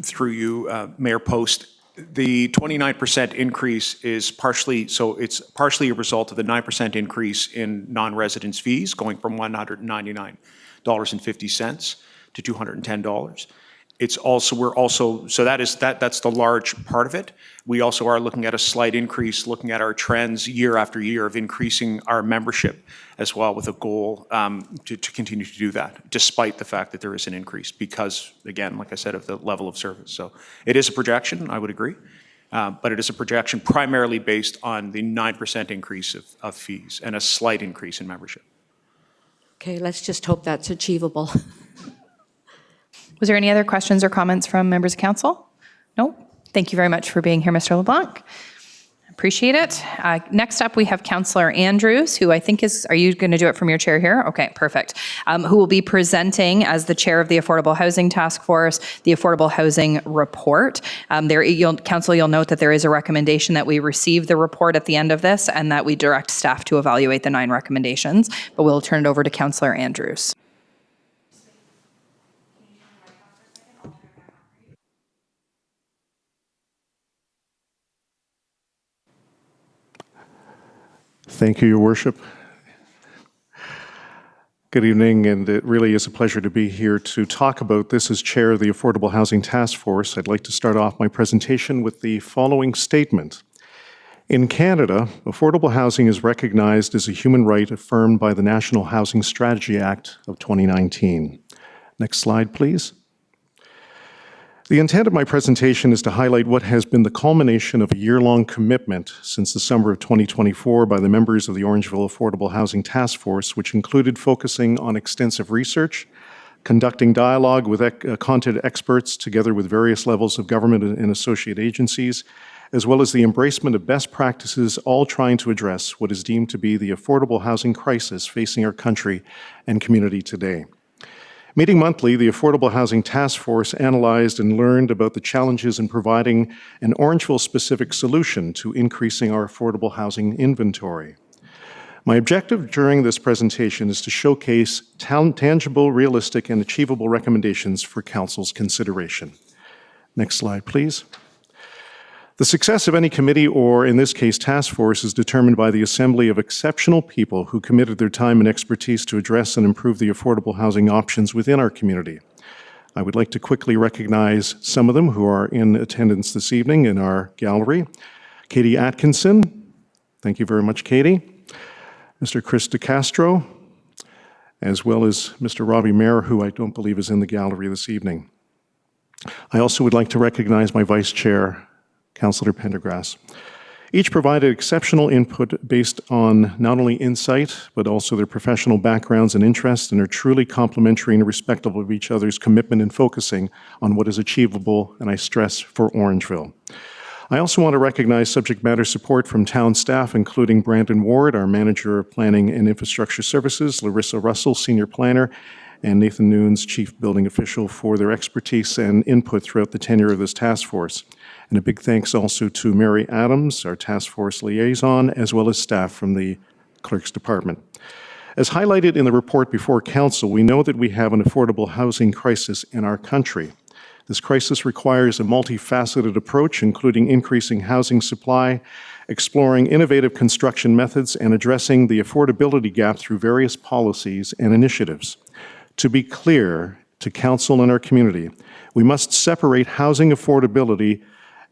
Through you, Mayor Post. The 29% increase is partially a result of the 9% increase in non-residence fees going from $199.50 to $210. It's also, that's the large part of it. We also are looking at a slight increase, looking at our trends year after year of increasing our membership as well, with a goal to continue to do that, despite the fact that there is an increase because, again, like I said, of the level of service. So it is a projection, I would agree, but it is a projection primarily based on the 9% increase of fees and a slight increase in membership. Okay, let's just hope that's achievable. Was there any other questions or comments from members of council? No? Thank you very much for being here, Mr. LeBlanc. Appreciate it. Next up, we have Councillor Andrews, who I think are you going to do it from your chair here? Okay, perfect. Who will be presenting as the chair of the Affordable Housing Task Force, the Affordable Housing Report. Council, you'll note that there is a recommendation that we receive the report at the end of this and that we direct staff to evaluate the 9 recommendations, but we'll turn it over to Councillor Andrews. Thank you, Your Worship. Good evening, and it really is a pleasure to be here to talk about this as chair of the Affordable Housing Task Force. I'd like to start off my presentation with the following statement. In Canada, affordable housing is recognized as a human right affirmed by the National Housing Strategy Act of 2019. Next slide, please. The intent of my presentation is to highlight what has been the culmination of a year-long commitment since the summer of 2024 by the members of the Orangeville Affordable Housing Task Force, which included focusing on extensive research, conducting dialogue with content experts together with various levels of government and associate agencies, as well as the embracement of best practices, all trying to address what is deemed to be the affordable housing crisis facing our country and community today. Meeting monthly, the Affordable Housing Task Force analyzed and learned about the challenges in providing an Orangeville-specific solution to increasing our affordable housing inventory. My objective during this presentation is to showcase tangible, realistic, and achievable recommendations for Council's consideration. Next slide, please. The success of any committee, or in this case task force, is determined by the assembly of exceptional people who committed their time and expertise to address and improve the affordable housing options within our community. I would like to quickly recognize some of them who are in attendance this evening in our gallery. Katie Atkinson, thank you very much, Katie. Mr. Chris DeCastro, as well as Mr. Robbie Mayer, who I don't believe is in the gallery this evening. I also would like to recognize my Vice Chair, Councillor Pendergrass. Each provided exceptional input based on not only insight, but also their professional backgrounds and interests, and are truly complementary and respectful of each other's commitment and focusing on what is achievable, and I stress, for Orangeville. I also want to recognize subject matter support from town staff, including Brandon Ward, our Manager of Planning and Infrastructure Services, Larissa Russell, Senior Planner, and Nathan Nunes, Chief Building Official, for their expertise and input throughout the tenure of this task force. And a big thanks also to Mary Adams, our task force liaison, as well as staff from the Clerk's Department. As highlighted in the report before Council, we know that we have an affordable housing crisis in our country. This crisis requires a multifaceted approach, including increasing housing supply, exploring innovative construction methods, and addressing the affordability gap through various policies and initiatives. To be clear to Council and our community, we must separate housing affordability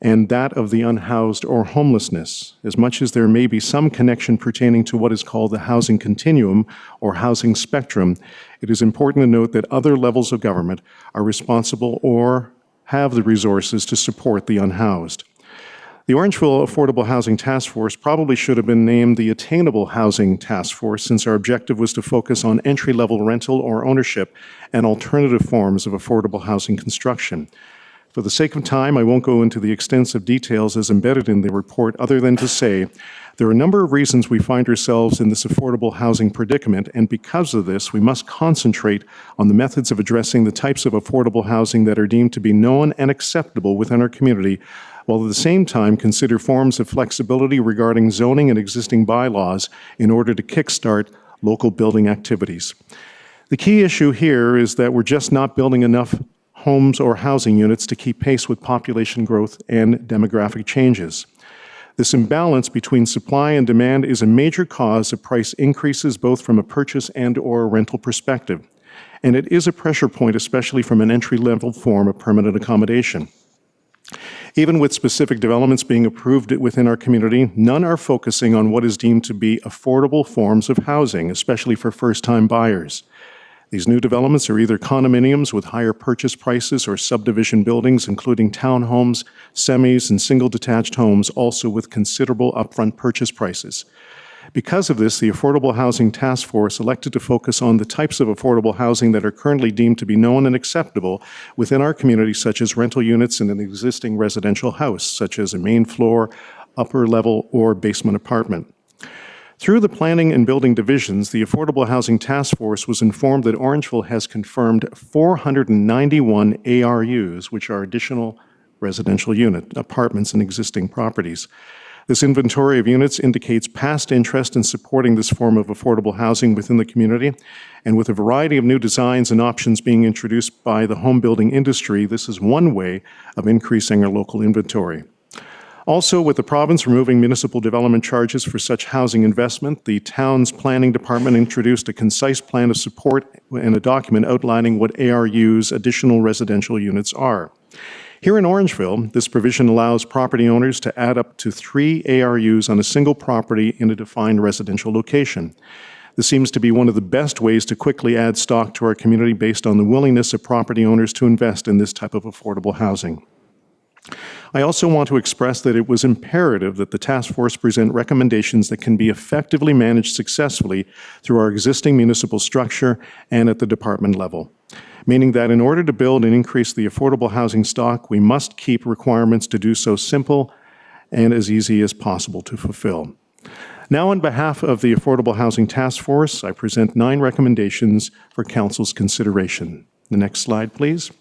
and that of the unhoused or homelessness, as much as there may be some connection pertaining to what is called the housing continuum or housing spectrum. It is important to note that other levels of government are responsible or have the resources to support the unhoused. The Orangeville Affordable Housing Task Force probably should have been named the Attainable Housing Task Force, since our objective was to focus on entry-level rental or ownership and alternative forms of affordable housing construction. For the sake of time, I won't go into the extensive details as embedded in the report, other than to say there are a number of reasons we find ourselves in this affordable housing predicament, and because of this, we must concentrate on the methods of addressing the types of affordable housing that are deemed to be known and acceptable within our community, while at the same time consider forms of flexibility regarding zoning and existing bylaws in order to kickstart local building activities. The key issue here is that we're just not building enough homes or housing units to keep pace with population growth and demographic changes. This imbalance between supply and demand is a major cause of price increases, both from a purchase and/or rental perspective. And it is a pressure point, especially from an entry-level form of permanent accommodation. Even with specific developments being approved within our community, none are focusing on what is deemed to be affordable forms of housing, especially for first-time buyers. These new developments are either condominiums with higher purchase prices or subdivision buildings, including townhomes, semis, and single detached homes, also with considerable upfront purchase prices. Because of this, the Affordable Housing Task Force elected to focus on the types of affordable housing that are currently deemed to be known and acceptable within our community, such as rental units in an existing residential house, such as a main floor, upper level or basement apartment. Through the Planning and Building Divisions, the Affordable Housing Task Force was informed that Orangeville has confirmed 491 ARUs, which are additional residential unit apartments in existing properties. This inventory of units indicates past interest in supporting this form of affordable housing within the community, and with a variety of new designs and options being introduced by the home building industry, this is one way of increasing our local inventory. Also, with the province removing municipal development charges for such housing investment, the town's planning department introduced a concise plan of support and a document outlining what ARU's additional residential units are. Here in Orangeville, this provision allows property owners to add up to 3 ARUs on a single property in a defined residential location. This seems to be one of the best ways to quickly add stock to our community based on the willingness of property owners to invest in this type of affordable housing. I also want to express that it was imperative that the task force present recommendations that can be effectively managed successfully through our existing municipal structure and at the department level, meaning that in order to build and increase the affordable housing stock, we must keep requirements to do so simple and as easy as possible to fulfill. Now, on behalf of the Affordable Housing Task Force, I present 9 recommendations for Council's consideration. The next slide, please.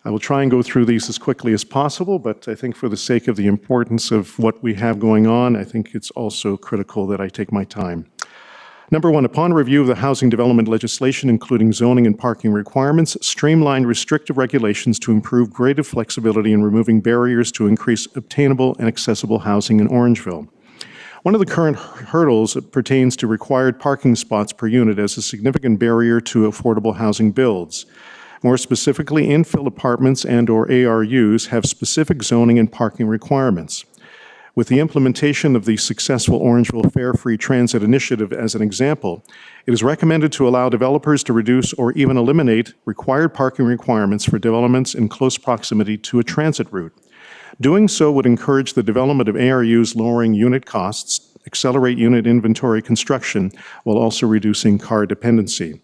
I will try and go through these as quickly as possible, but I think for the sake of the importance of what we have going on, I think it's also critical that I take my time. Number 1, upon review of the housing development legislation, including zoning and parking requirements, streamlined restrictive regulations to improve greater flexibility in removing barriers to increase obtainable and accessible housing in Orangeville. One of the current hurdles pertains to required parking spots per unit as a significant barrier to affordable housing builds. More specifically, infill apartments and/or ARUs have specific zoning and parking requirements. With the implementation of the successful Orangeville Fare Free Transit Initiative as an example, it is recommended to allow developers to reduce or even eliminate required parking requirements for developments in close proximity to a transit route. Doing so would encourage the development of ARUs, lowering unit costs, accelerate unit inventory construction, while also reducing car dependency.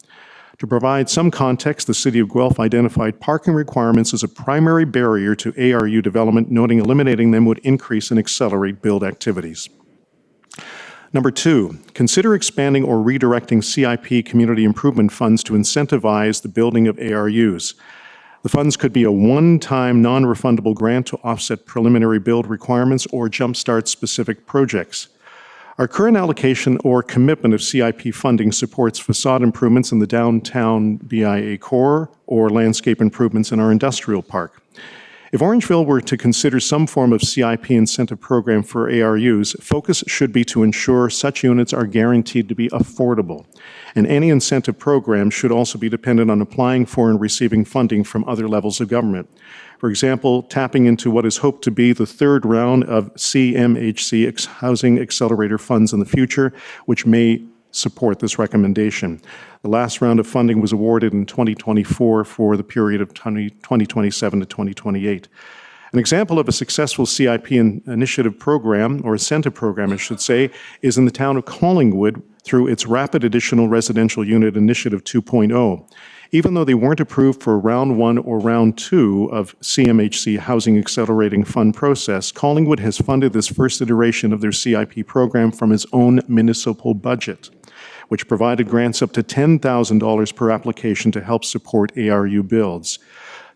To provide some context, the City of Guelph identified parking requirements as a primary barrier to ARU development, noting eliminating them would increase and accelerate build activities. Number 2, consider expanding or redirecting CIP community improvement funds to incentivize the building of ARUs. The funds could be a one-time non-refundable grant to offset preliminary build requirements or jumpstart specific projects. Our current allocation or commitment of CIP funding supports facade improvements in the downtown BIA core or landscape improvements in our industrial park. If Orangeville were to consider some form of CIP incentive program for ARUs, focus should be to ensure such units are guaranteed to be affordable. And any incentive program should also be dependent on applying for and receiving funding from other levels of government. For example, tapping into what is hoped to be the 3rd round of CMHC Housing Accelerator funds in the future, which may support this recommendation. The last round of funding was awarded in 2024 for the period of 2027 to 2028. An example of a successful CIP initiative program, or incentive program, I should say, is in the town of Collingwood through its Rapid Additional Residential Unit Initiative 2.0. Even though they weren't approved for round 1 or round 2 of CMHC Housing Accelerating Fund process, Collingwood has funded this first iteration of their CIP program from its own municipal budget, which provided grants up to $10,000 per application to help support ARU builds.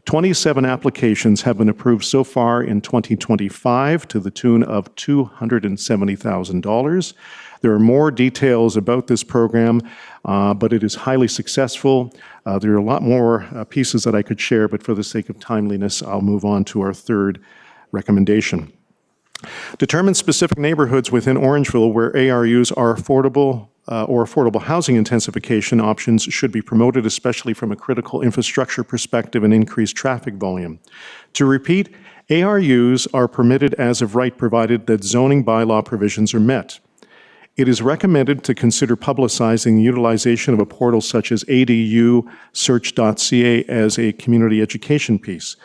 27 applications have been approved so far in 2025 to the tune of $270,000. There are more details about this program, but it is highly successful. There are a lot more pieces that I could share, but for the sake of timeliness, I'll move on to our 3rd recommendation. Determine specific neighborhoods within Orangeville where ARUs are affordable or affordable housing intensification options should be promoted, especially from a critical infrastructure perspective and increased traffic volume. To repeat, ARUs are permitted as of right provided that zoning bylaw provisions are met. It is recommended to consider publicizing the utilization of a portal such as adusearch.ca as a community education piece.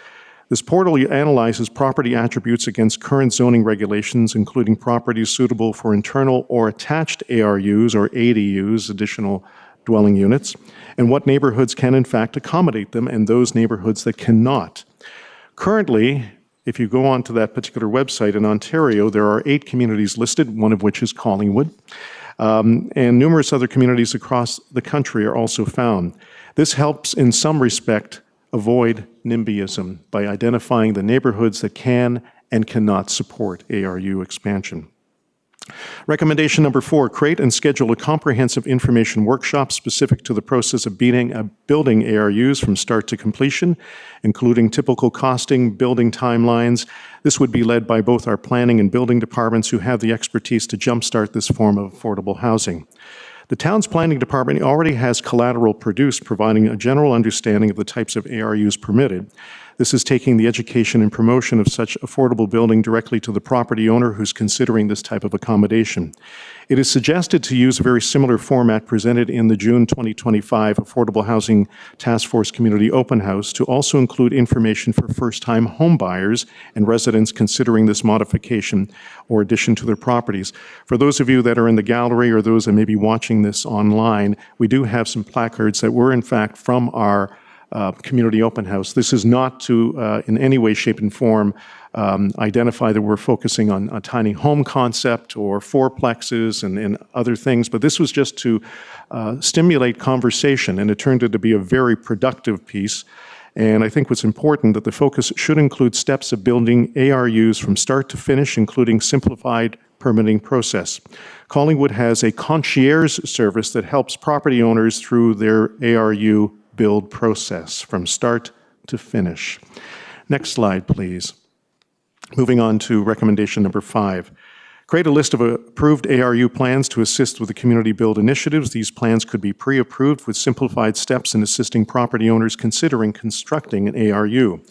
This portal analyzes property attributes against current zoning regulations, including properties suitable for internal or attached ARUs or ADUs, additional dwelling units, and what neighborhoods can in fact accommodate them and those neighborhoods that cannot. Currently, if you go onto that particular website in Ontario, there are 8 communities listed, one of which is Collingwood, and numerous other communities across the country are also found. This helps in some respect avoid NIMBYism by identifying the neighborhoods that can and cannot support ARU expansion. Recommendation number 4, create and schedule a comprehensive information workshop specific to the process of building ARUs from start to completion, including typical costing, building timelines. This would be led by both our planning and building departments who have the expertise to jumpstart this form of affordable housing. The town's planning department already has collateral produced providing a general understanding of the types of ARUs permitted. This is taking the education and promotion of such affordable building directly to the property owner who's considering this type of accommodation. It is suggested to use a very similar format presented in the June 2025 Affordable Housing Task Force Community Open House to also include information for first-time home buyers and residents considering this modification or addition to their properties. For those of you that are in the gallery or those that may be watching this online, we do have some placards that were in fact from our community open house. This is not to, in any way, shape, and form, identify that we're focusing on a tiny home concept or fourplexes and other things, but this was just to stimulate conversation, and it turned out to be a very productive piece. And I think what's important that the focus should include steps of building ARUs from start to finish, including simplified permitting process. Collingwood has a concierge service that helps property owners through their ARU build process from start to finish. Next slide, please. Moving on to recommendation number 5. Create a list of approved ARU plans to assist with the community build initiatives. These plans could be pre-approved with simplified steps in assisting property owners considering constructing an ARU.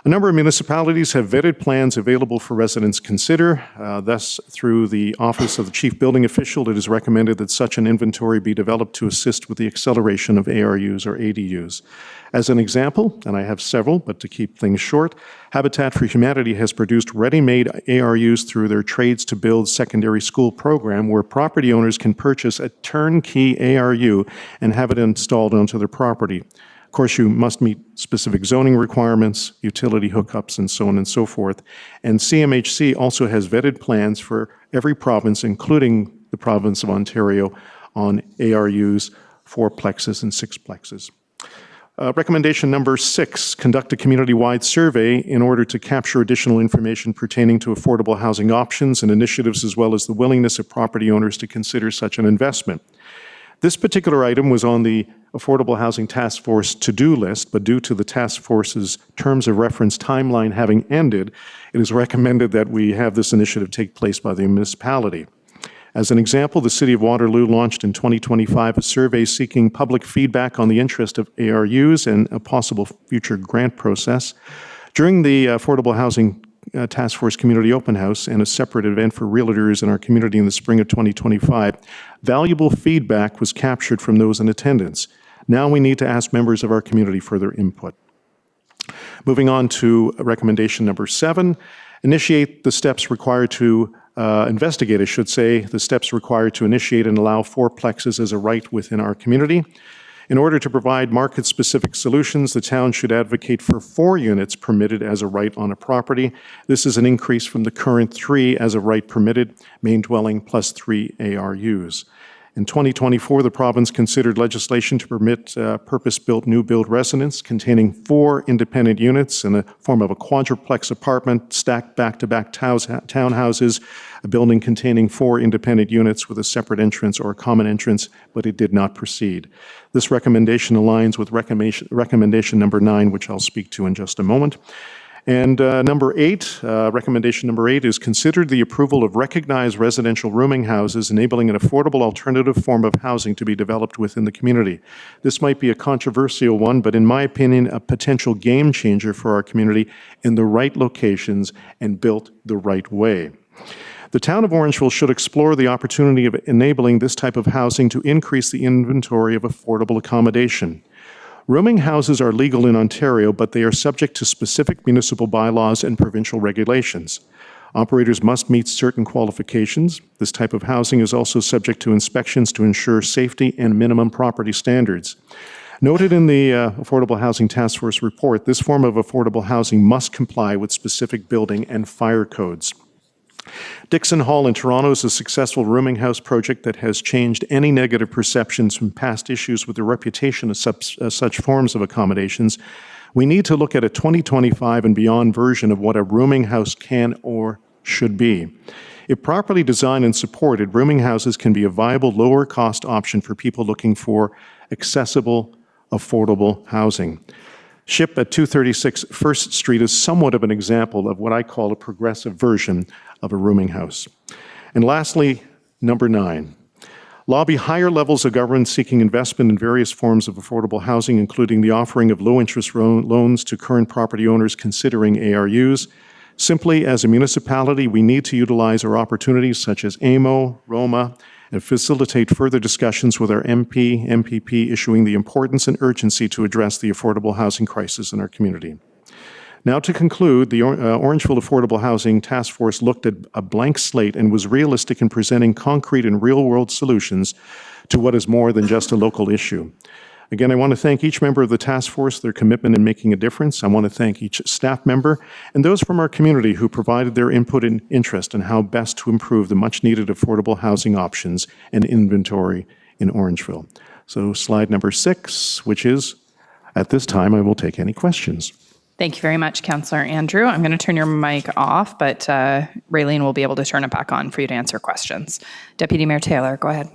A number of municipalities have vetted plans available for residents to consider. Thus, through the Office of the Chief Building Official, it is recommended that such an inventory be developed to assist with the acceleration of ARUs or ADUs. As an example, and I have several, but to keep things short, Habitat for Humanity has produced ready-made ARUs through their Trades to Build secondary school program where property owners can purchase a turnkey ARU and have it installed onto their property. Of course, you must meet specific zoning requirements, utility hookups, and so on and so forth. And CMHC also has vetted plans for every province, including the province of Ontario, on ARUs, fourplexes, and sixplexes. Recommendation number 6, conduct a community-wide survey in order to capture additional information pertaining to affordable housing options and initiatives, as well as the willingness of property owners to consider such an investment. This particular item was on the Affordable Housing Task Force to-do list, but due to the task force's terms of reference timeline having ended, it is recommended that we have this initiative take place by the municipality. As an example, the City of Waterloo launched in 2025 a survey seeking public feedback on the interest of ARUs and a possible future grant process. During the Affordable Housing Task Force Community Open House and a separate event for realtors in our community in the spring of 2025, valuable feedback was captured from those in attendance. Now we need to ask members of our community for their input. Moving on to recommendation number 7, initiate the steps required to investigate, I should say, the steps required to initiate and allow fourplexes as a right within our community. In order to provide market-specific solutions, the town should advocate for 4 units permitted as a right on a property. This is an increase from the current 3 as a right permitted, main dwelling plus 3 ARUs. In 2024, the province considered legislation to permit purpose-built new build residents containing 4 independent units in the form of a quadruplex apartment, stacked back-to-back townhouses, a building containing 4 independent units with a separate entrance or a common entrance, but it did not proceed. This recommendation aligns with recommendation number 9, which I'll speak to in just a moment. And number 8, recommendation number 8 is consider the approval of recognized residential rooming houses, enabling an affordable alternative form of housing to be developed within the community. This might be a controversial one, but in my opinion, a potential game changer for our community in the right locations and built the right way. The town of Orangeville should explore the opportunity of enabling this type of housing to increase the inventory of affordable accommodation. Rooming houses are legal in Ontario, but they are subject to specific municipal bylaws and provincial regulations. Operators must meet certain qualifications. This type of housing is also subject to inspections to ensure safety and minimum property standards. Noted in the Affordable Housing Task Force report, this form of affordable housing must comply with specific building and fire codes. Dixon Hall in Toronto is a successful rooming house project that has changed any negative perceptions from past issues with the reputation of such forms of accommodations. We need to look at a 2025 and beyond version of what a rooming house can or should be. If properly designed and supported, rooming houses can be a viable, lower-cost option for people looking for accessible, affordable housing. SHIP at 236 First Street is somewhat of an example of what I call a progressive version of a rooming house. And lastly, number 9, lobby higher levels of government seeking investment in various forms of affordable housing, including the offering of low-interest loans to current property owners considering ARUs. Simply, as a municipality, we need to utilize our opportunities such as AMO, ROMA, and facilitate further discussions with our MP, MPP, issuing the importance and urgency to address the affordable housing crisis in our community. Now, to conclude, the Orangeville Affordable Housing Task Force looked at a blank slate and was realistic in presenting concrete and real-world solutions to what is more than just a local issue. Again, I want to thank each member of the task force, their commitment in making a difference. I want to thank each staff member and those from our community who provided their input and interest in how best to improve the much-needed affordable housing options and inventory in Orangeville. So slide number 6, which is, at this time, I will take any questions. Thank you very much, Councillor Andrew. I'm going to turn your mic off, but Raylene will be able to turn it back on for you to answer questions. Deputy Mayor Taylor, go ahead.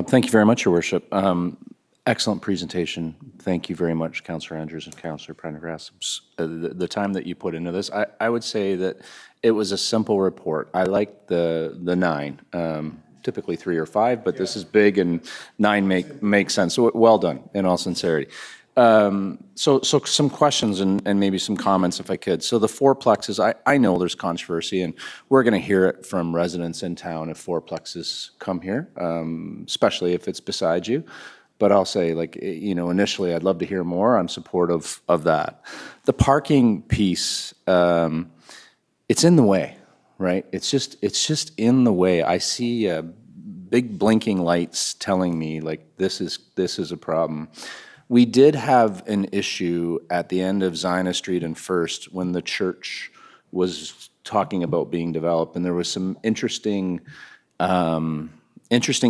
Thank you very much, Your Worship. Excellent presentation. Thank you very much, Councillor Andrews and Councillor Prendergast. The time that you put into this, I would say that it was a simple report. I liked the 9, typically 3 or 5, but this is big and 9 makes sense. So well done, in all sincerity. So some questions and maybe some comments if I could. So the fourplexes, I know there's controversy and we're going to hear it from residents in town if fourplexes come here, especially if it's beside you. But I'll say, like, you know, initially I'd love to hear more. I'm supportive of that. The parking piece, it's in the way, right? It's just in the way. I see big blinking lights telling me, like, this is a problem. We did have an issue at the end of Zina Street and First when the church was talking about being developed, and there was some interesting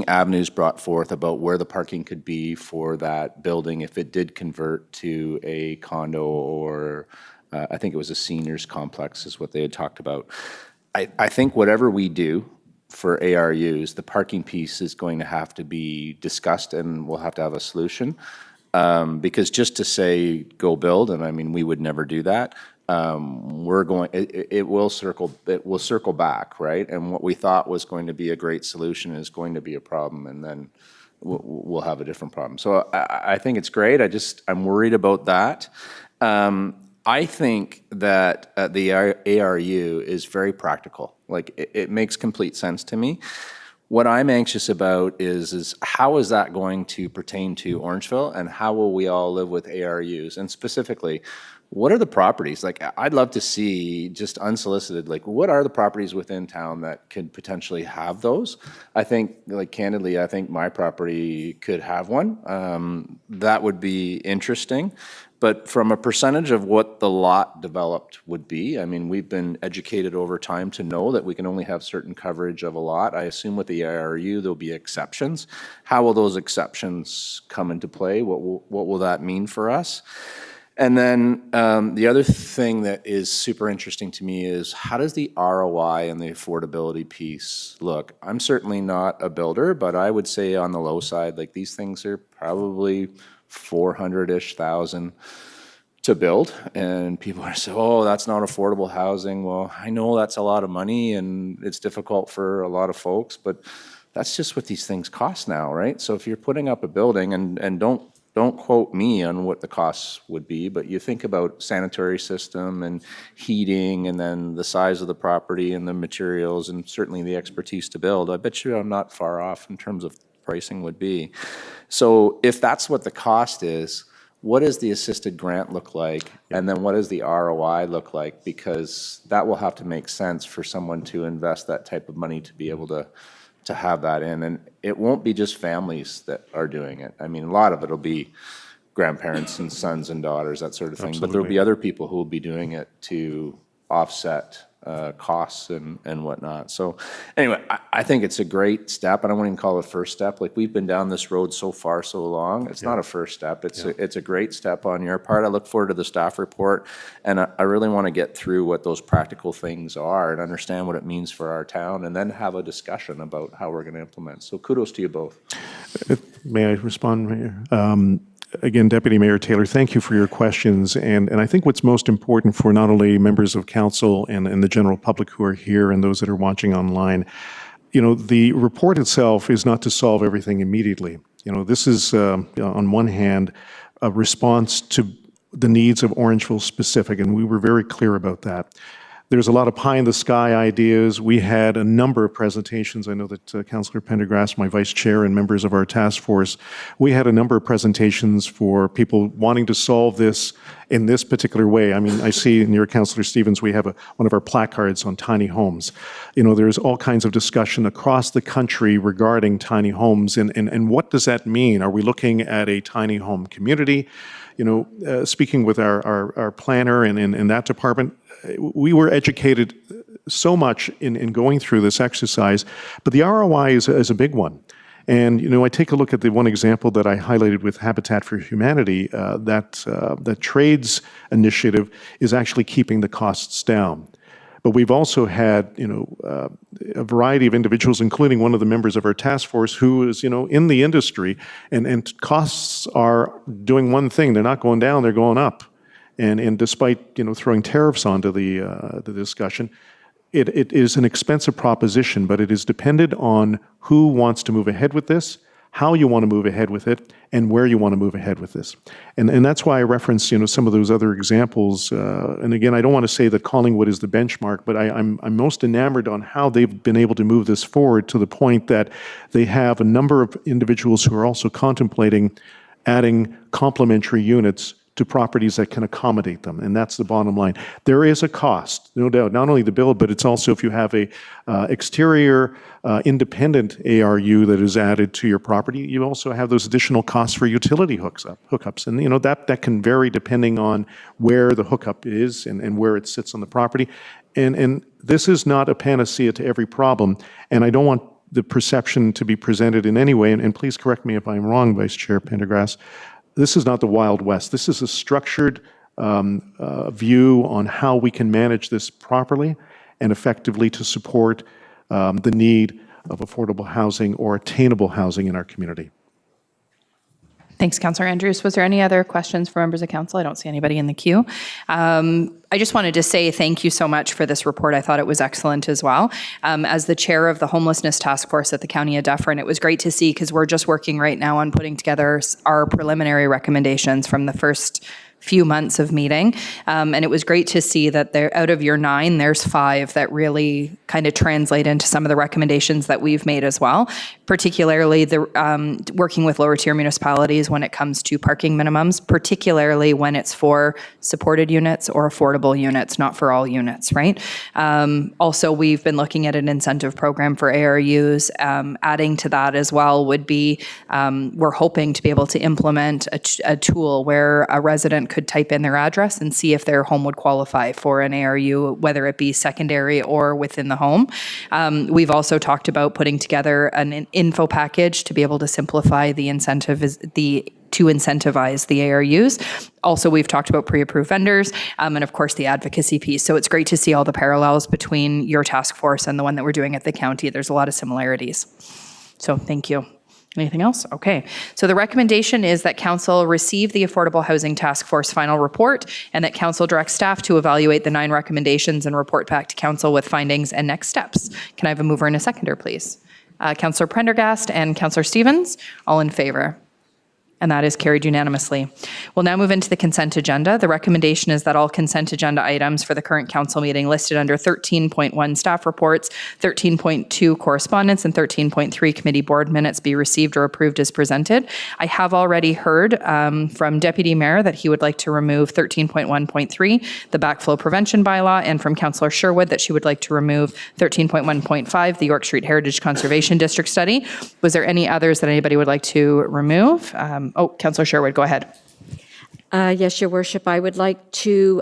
avenues brought forth about where the parking could be for that building if it did convert to a condo or I think it was a seniors complex is what they had talked about. I think whatever we do for ARUs, the parking piece is going to have to be discussed and we'll have to have a solution. Because just to say go build, and I mean we would never do that. It will circle back, right? And what we thought was going to be a great solution is going to be a problem, and then we'll have a different problem. So I think it's great. I'm worried about that. I think that the ARU is very practical. Like it makes complete sense to me. What I'm anxious about is how is that going to pertain to Orangeville, and how will we all live with ARUs? And specifically, what are the properties? Like, I'd love to see, just unsolicited, like, what are the properties within town that could potentially have those? I think, like, candidly, I think my property could have one. That would be interesting. But from a percentage of what the lot developed would be, I mean, we've been educated over time to know that we can only have certain coverage of a lot. I assume with the ARU, there'll be exceptions. How will those exceptions come into play? What will that mean for us? And then the other thing that is super interesting to me is how does the ROI and the affordability piece look? I'm certainly not a builder, but I would say on the low side, like these things are probably 400-ish thousand to build, and people are saying, oh, that's not affordable housing. Well, I know that's a lot of money and it's difficult for a lot of folks, but that's just what these things cost now, right? So if you're putting up a building, and don't quote me on what the costs would be, but you think about sanitary system and heating and then the size of the property and the materials and certainly the expertise to build, I bet you I'm not far off in terms of pricing would be. So if that's what the cost is, what does the assisted grant look like? And then what does the ROI look like? Because that will have to make sense for someone to invest that type of money to be able to have that in. And it won't be just families that are doing it. I mean, a lot of it will be grandparents and sons and daughters, that sort of thing. But there'll be other people who will be doing it to offset costs and whatnot. So anyway, I think it's a great step. I don't want to even call it a first step. Like, we've been down this road so far, so long. It's not a first step. It's a great step on your part. I look forward to the staff report, and I really want to get through what those practical things are and understand what it means for our town, and then have a discussion about how we're going to implement. So kudos to you both. May I respond, Mayor? Again, Deputy Mayor Taylor, thank you for your questions. And I think what's most important for not only members of council and the general public who are here and those that are watching online, the report itself is not to solve everything immediately. This is, on one hand, a response to the needs of Orangeville specific, and we were very clear about that. There's a lot of pie-in-the-sky ideas. We had a number of presentations. I know that Councillor Pendergrass, my vice chair, and members of our task force, we had a number of presentations for people wanting to solve this in this particular way. I mean, I see near Councillor Stevens, we have one of our placards on tiny homes. There's all kinds of discussion across the country regarding tiny homes, and what does that mean? Are we looking at a tiny home community? Speaking with our planner and in that department, we were educated so much in going through this exercise, but the ROI is a big one. And, I take a look at the one example that I highlighted with Habitat for Humanity, that trades initiative is actually keeping the costs down. But we've also had, a variety of individuals, including one of the members of our task force who is, in the industry, and costs are doing one thing. They're not going down, they're going up. And despite, throwing tariffs onto the discussion, it is an expensive proposition, but it is dependent on who wants to move ahead with this, how you want to move ahead with it, and where you want to move ahead with this. And that's why I reference, some of those other examples. And again, I don't want to say that Collingwood is the benchmark, but I'm most enamored on how they've been able to move this forward to the point that they have a number of individuals who are also contemplating adding complementary units to properties that can accommodate them, and that's the bottom line. There is a cost, no doubt, not only the build, but it's also if you have a exterior independent ARU that is added to your property, you also have those additional costs for utility hookups, and that can vary depending on where the hookup is and where it sits on the property, and this is not a panacea to every problem, and I don't want the perception to be presented in any way, and please correct me if I'm wrong, Vice Chair Pendergrass. This is not the Wild West. This is a structured view on how we can manage this properly and effectively to support the need of affordable housing or attainable housing in our community. Thanks, Councillor Andrews. Was there any other questions for members of council? I don't see anybody in the queue. I just wanted to say thank you so much for this report. I thought it was excellent as well. As the chair of the homelessness task force at the County of Dufferin, it was great to see because we're just working right now on putting together our preliminary recommendations from the first few months of meeting. And it was great to see that there, out of your 9, there's 5 that really kind of translate into some of the recommendations that we've made as well, particularly the working with lower tier municipalities when it comes to parking minimums, particularly when it's for supported units or affordable units, not for all units, right? Also, we've been looking at an incentive program for ARUs. Adding to that as well would be, we're hoping to be able to implement a tool where a resident could type in their address and see if their home would qualify for an ARU, whether it be secondary or within the home. We've also talked about putting together an info package to be able to simplify the to incentivize the ARUs. Also, we've talked about pre-approved vendors and of course the advocacy piece. So it's great to see all the parallels between your task force and the one that we're doing at the county. There's a lot of similarities. So thank you. Anything else? Okay. So the recommendation is that council receive the Affordable Housing Task Force final report and that council direct staff to evaluate the 9 recommendations and report back to council with findings and next steps. Can I have a mover and a seconder, please? Councillor Prendergast and Councillor Stevens, all in favor? And that is carried unanimously. We'll now move into the consent agenda. The recommendation is that all consent agenda items for the current council meeting listed under 13.1 staff reports, 13.2 correspondence, and 13.3 committee board minutes be received or approved as presented. I have already heard from Deputy Mayor that he would like to remove 13.1.3, the backflow prevention bylaw, and from Councillor Sherwood that she would like to remove 13.1.5, the York Street Heritage Conservation District study. Was there any others that anybody would like to remove? Councillor Sherwood, go ahead. Yes, Your Worship, I would like to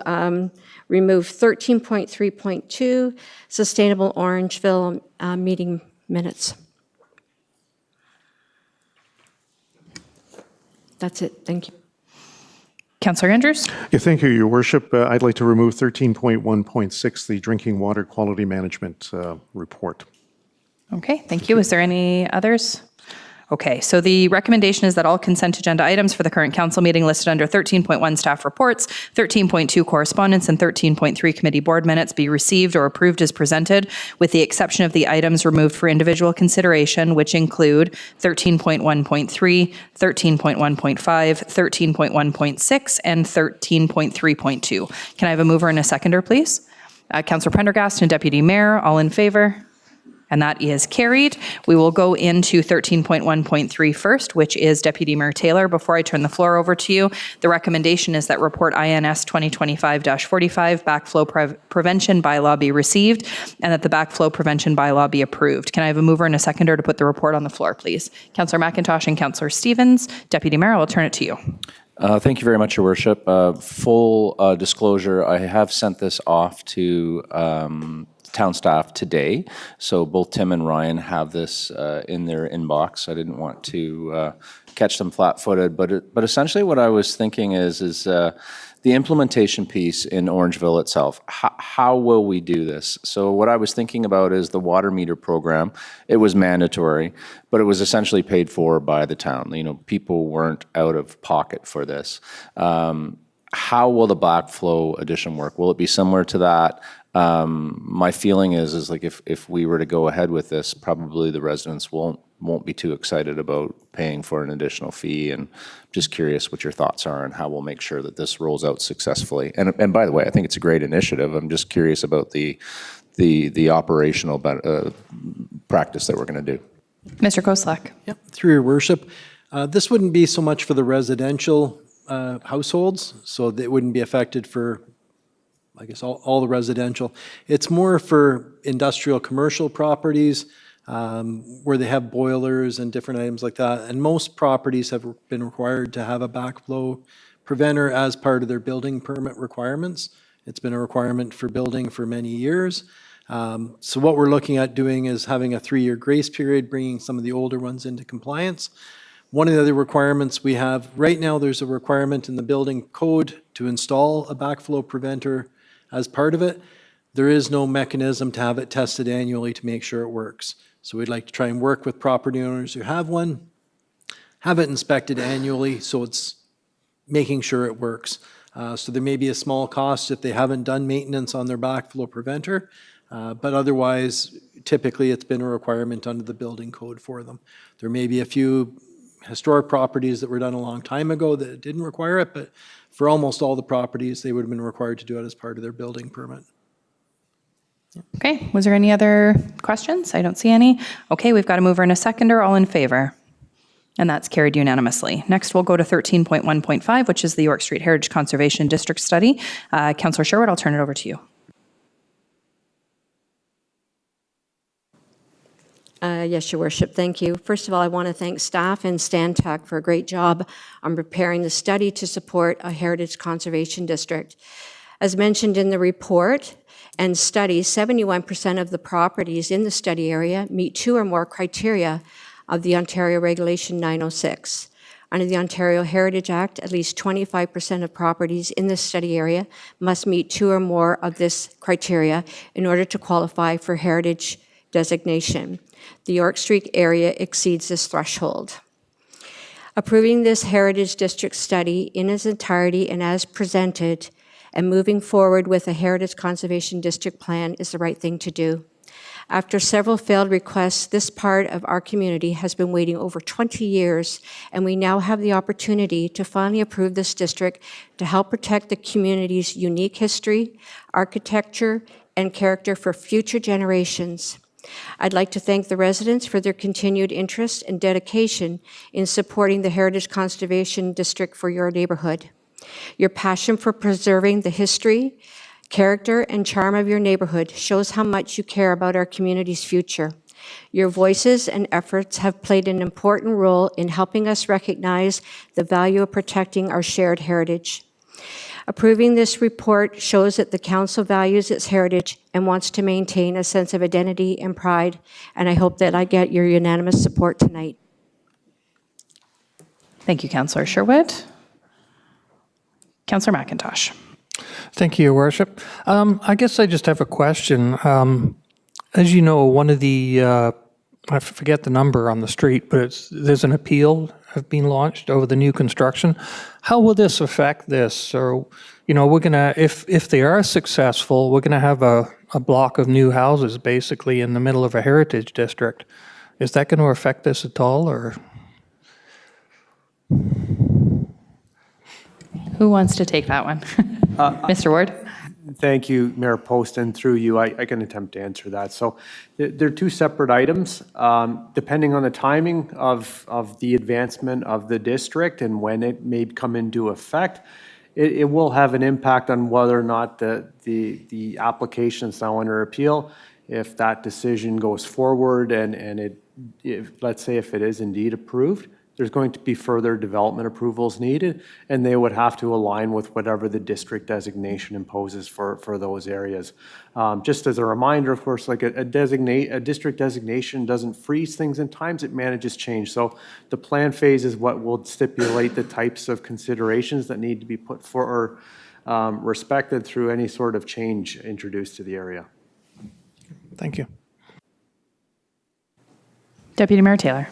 remove 13.3.2, Sustainable Orangeville meeting minutes. That's it. Thank you. Councillor Andrews? Yeah, thank you, Your Worship. I'd like to remove 13.1.6, the Drinking Water Quality Management report. Okay, thank you. Is there any others? Okay, so the recommendation is that all consent agenda items for the current council meeting listed under 13.1 staff reports, 13.2 correspondence, and 13.3 committee board minutes be received or approved as presented, with the exception of the items removed for individual consideration, which include 13.1.3, 13.1.5, 13.1.6, and 13.3.2. Can I have a mover and a seconder, please? Councillor Prendergast and Deputy Mayor, all in favor? And that is carried. We will go into 13.1.3 first, which is Deputy Mayor Taylor. Before I turn the floor over to you, the recommendation is that report INS 2025-45 backflow prevention bylaw be received and that the backflow prevention bylaw be approved. Can I have a mover and a seconder to put the report on the floor, please? Councillor McIntosh and Councillor Stevens. Deputy Mayor, I will turn it to you. Thank you very much, Your Worship. Full disclosure, I have sent this off to town staff today, so both Tim and Ryan have this in their inbox. I didn't want to catch them flat-footed, but essentially what I was thinking is the implementation piece in Orangeville itself. How will we do this? So what I was thinking about is the water meter program. It was mandatory, but it was essentially paid for by the town. You know, people weren't out of pocket for this. How will the backflow addition work? Will it be similar to that? My feeling is like if we were to go ahead with this, probably the residents won't be too excited about paying for an additional fee. And just curious what your thoughts are and how we'll make sure that this rolls out successfully. And by the way, I think it's a great initiative. I'm just curious about the operational practice that we're going to do. Mr. Koslak. Yep, through your worship. This wouldn't be so much for the residential households, so they wouldn't be affected for, I guess, all the residential. It's more for industrial commercial properties where they have boilers and different items like that. And most properties have been required to have a backflow preventer as part of their building permit requirements. It's been a requirement for building for many years. So what we're looking at doing is having a 3-year grace period, bringing some of the older ones into compliance. One of the other requirements we have, right now there's a requirement in the building code to install a backflow preventer as part of it. There is no mechanism to have it tested annually to make sure it works. So we'd like to try and work with property owners who have one, have it inspected annually so it's making sure it works. So there may be a small cost if they haven't done maintenance on their backflow preventer, but otherwise, typically it's been a requirement under the building code for them. There may be a few historic properties that were done a long time ago that didn't require it, but for almost all the properties, they would have been required to do it as part of their building permit. Okay, was there any other questions? I don't see any. Okay, we've got a mover and a seconder, all in favor. And that's carried unanimously. Next, we'll go to 13.1.5, which is the York Street Heritage Conservation District Study. Councillor Sherwood, I'll turn it over to you. Yes, Your Worship, thank you. First of all, I want to thank staff and Stantec for a great job on preparing the study to support a heritage conservation district. As mentioned in the report and study, 71% of the properties in the study area meet 2 or more criteria of the Ontario Regulation 906. Under the Ontario Heritage Act, at least 25% of properties in this study area must meet 2 or more of this criteria in order to qualify for heritage designation. The York Street area exceeds this threshold. Approving this Heritage District study in its entirety and as presented and moving forward with a Heritage Conservation District plan is the right thing to do. After several failed requests, this part of our community has been waiting over 20 years, and we now have the opportunity to finally approve this district to help protect the community's unique history, architecture, and character for future generations. I'd like to thank the residents for their continued interest and dedication in supporting the Heritage Conservation District for your neighborhood. Your passion for preserving the history, character, and charm of your neighborhood shows how much you care about our community's future. Your voices and efforts have played an important role in helping us recognize the value of protecting our shared heritage. Approving this report shows that the council values its heritage and wants to maintain a sense of identity and pride, and I hope that I get your unanimous support tonight. Thank you, Councillor Sherwood. Councillor McIntosh. Thank you, Your Worship. I guess I just have a question. As you know, one of the, I forget the number on the street, but there's an appeal have been launched over the new construction. How will this affect this? Or, you know, we're gonna, if they are successful, we're gonna have a block of new houses basically in the middle of a heritage district. Is that going to affect this at all, or? Who wants to take that one? Mr. Ward? Thank you, Mayor Post, and through you, I can attempt to answer that. So they're two separate items. Depending on the timing of the advancement of the district and when it may come into effect, it will have an impact on whether or not the application is now under appeal. If that decision goes forward and let's say if it is indeed approved, there's going to be further development approvals needed, and they would have to align with whatever the district designation imposes for those areas. Just as a reminder, of course, like a district designation doesn't freeze things in times, it manages change. So the plan phase is what will stipulate the types of considerations that need to be put for or respected through any sort of change introduced to the area. Thank you. Deputy Mayor Taylor.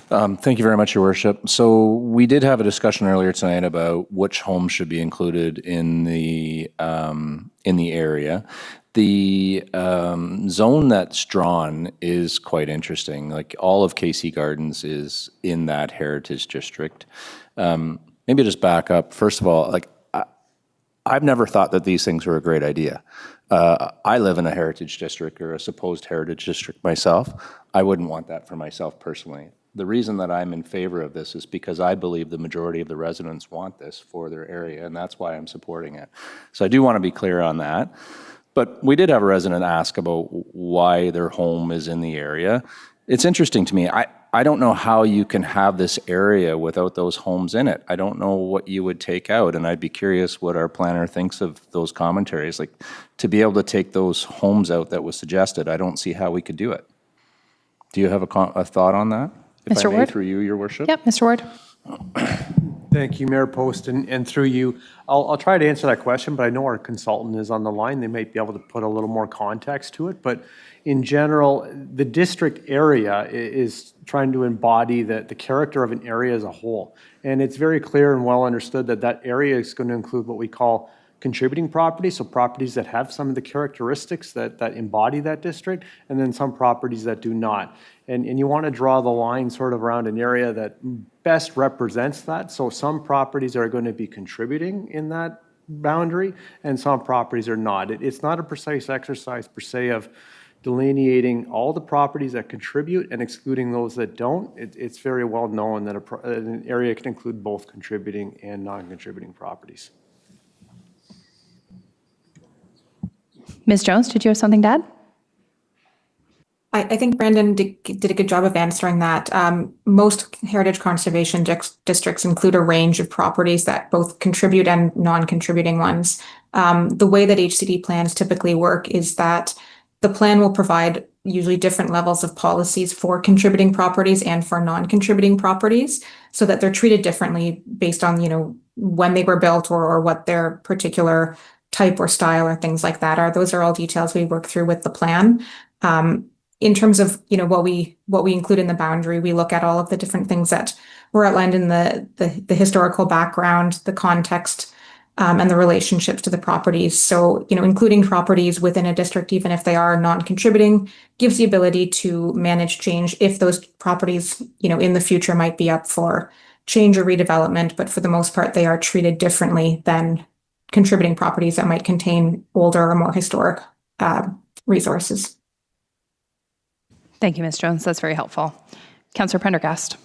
Thank you very much, Your Worship. So we did have a discussion earlier tonight about which homes should be included in the area. The zone that's drawn is quite interesting. Like all of KC Gardens is in that heritage district. Maybe just back up. First of all, like I've never thought that these things were a great idea. I live in a heritage district or a supposed heritage district myself. I wouldn't want that for myself personally. The reason that I'm in favor of this is because I believe the majority of the residents want this for their area, and that's why I'm supporting it. So I do want to be clear on that. But we did have a resident ask about why their home is in the area. It's interesting to me. I don't know how you can have this area without those homes in it. I don't know what you would take out, and I'd be curious what our planner thinks of those commentaries. Like, to be able to take those homes out that was suggested, I don't see how we could do it. Do you have a thought on that? If Mr. I may, Ward? through you, Your Worship? Yep, Mr. Ward. Thank you, Mayor Post, and through you. I'll try to answer that question, but I know our consultant is on the line. They might be able to put a little more context to it. But in general, the district area is trying to embody the character of an area as a whole. And it's very clear and well understood that that area is going to include what we call contributing properties, so properties that have some of the characteristics that embody that district, and then some properties that do not. And you want to draw the line sort of around an area that best represents that. So some properties are going to be contributing in that boundary, and some properties are not. It's not a precise exercise per se of delineating all the properties that contribute and excluding those that don't. It's very well known that an area can include both contributing and non-contributing properties. Ms. Jones, did you have something to add? I think Brandon did a good job of answering that. Most heritage conservation districts include a range of properties that both contribute and non-contributing ones. The way that HCD plans typically work is that the plan will provide usually different levels of policies for contributing properties and for non-contributing properties, so that they're treated differently based on, when they were built or what their particular type or style or things like that are. Those are all details we work through with the plan. In terms of what we include in the boundary, we look at all of the different things that were outlined in the historical background, the context, and the relationships to the properties. So, including properties within a district, even if they are non-contributing, gives the ability to manage change if those properties, in the future might be up for change or redevelopment, but for the most part, they are treated differently than contributing properties that might contain older or more historic resources. Thank you, Ms. Jones. That's very helpful. Councillor Prendergast.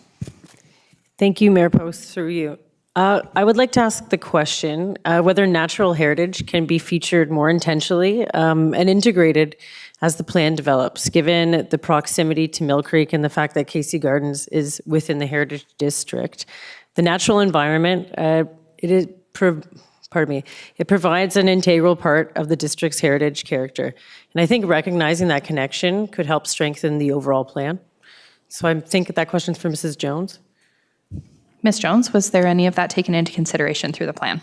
Thank you, Mayor Post, through you. I would like to ask the question whether natural heritage can be featured more intentionally and integrated as the plan develops, given the proximity to Mill Creek and the fact that KC Gardens is within the Heritage District. The natural environment, it provides an integral part of the district's heritage character. And I think recognizing that connection could help strengthen the overall plan. So I think that question's for Mrs. Jones. Ms. Jones, was there any of that taken into consideration through the plan?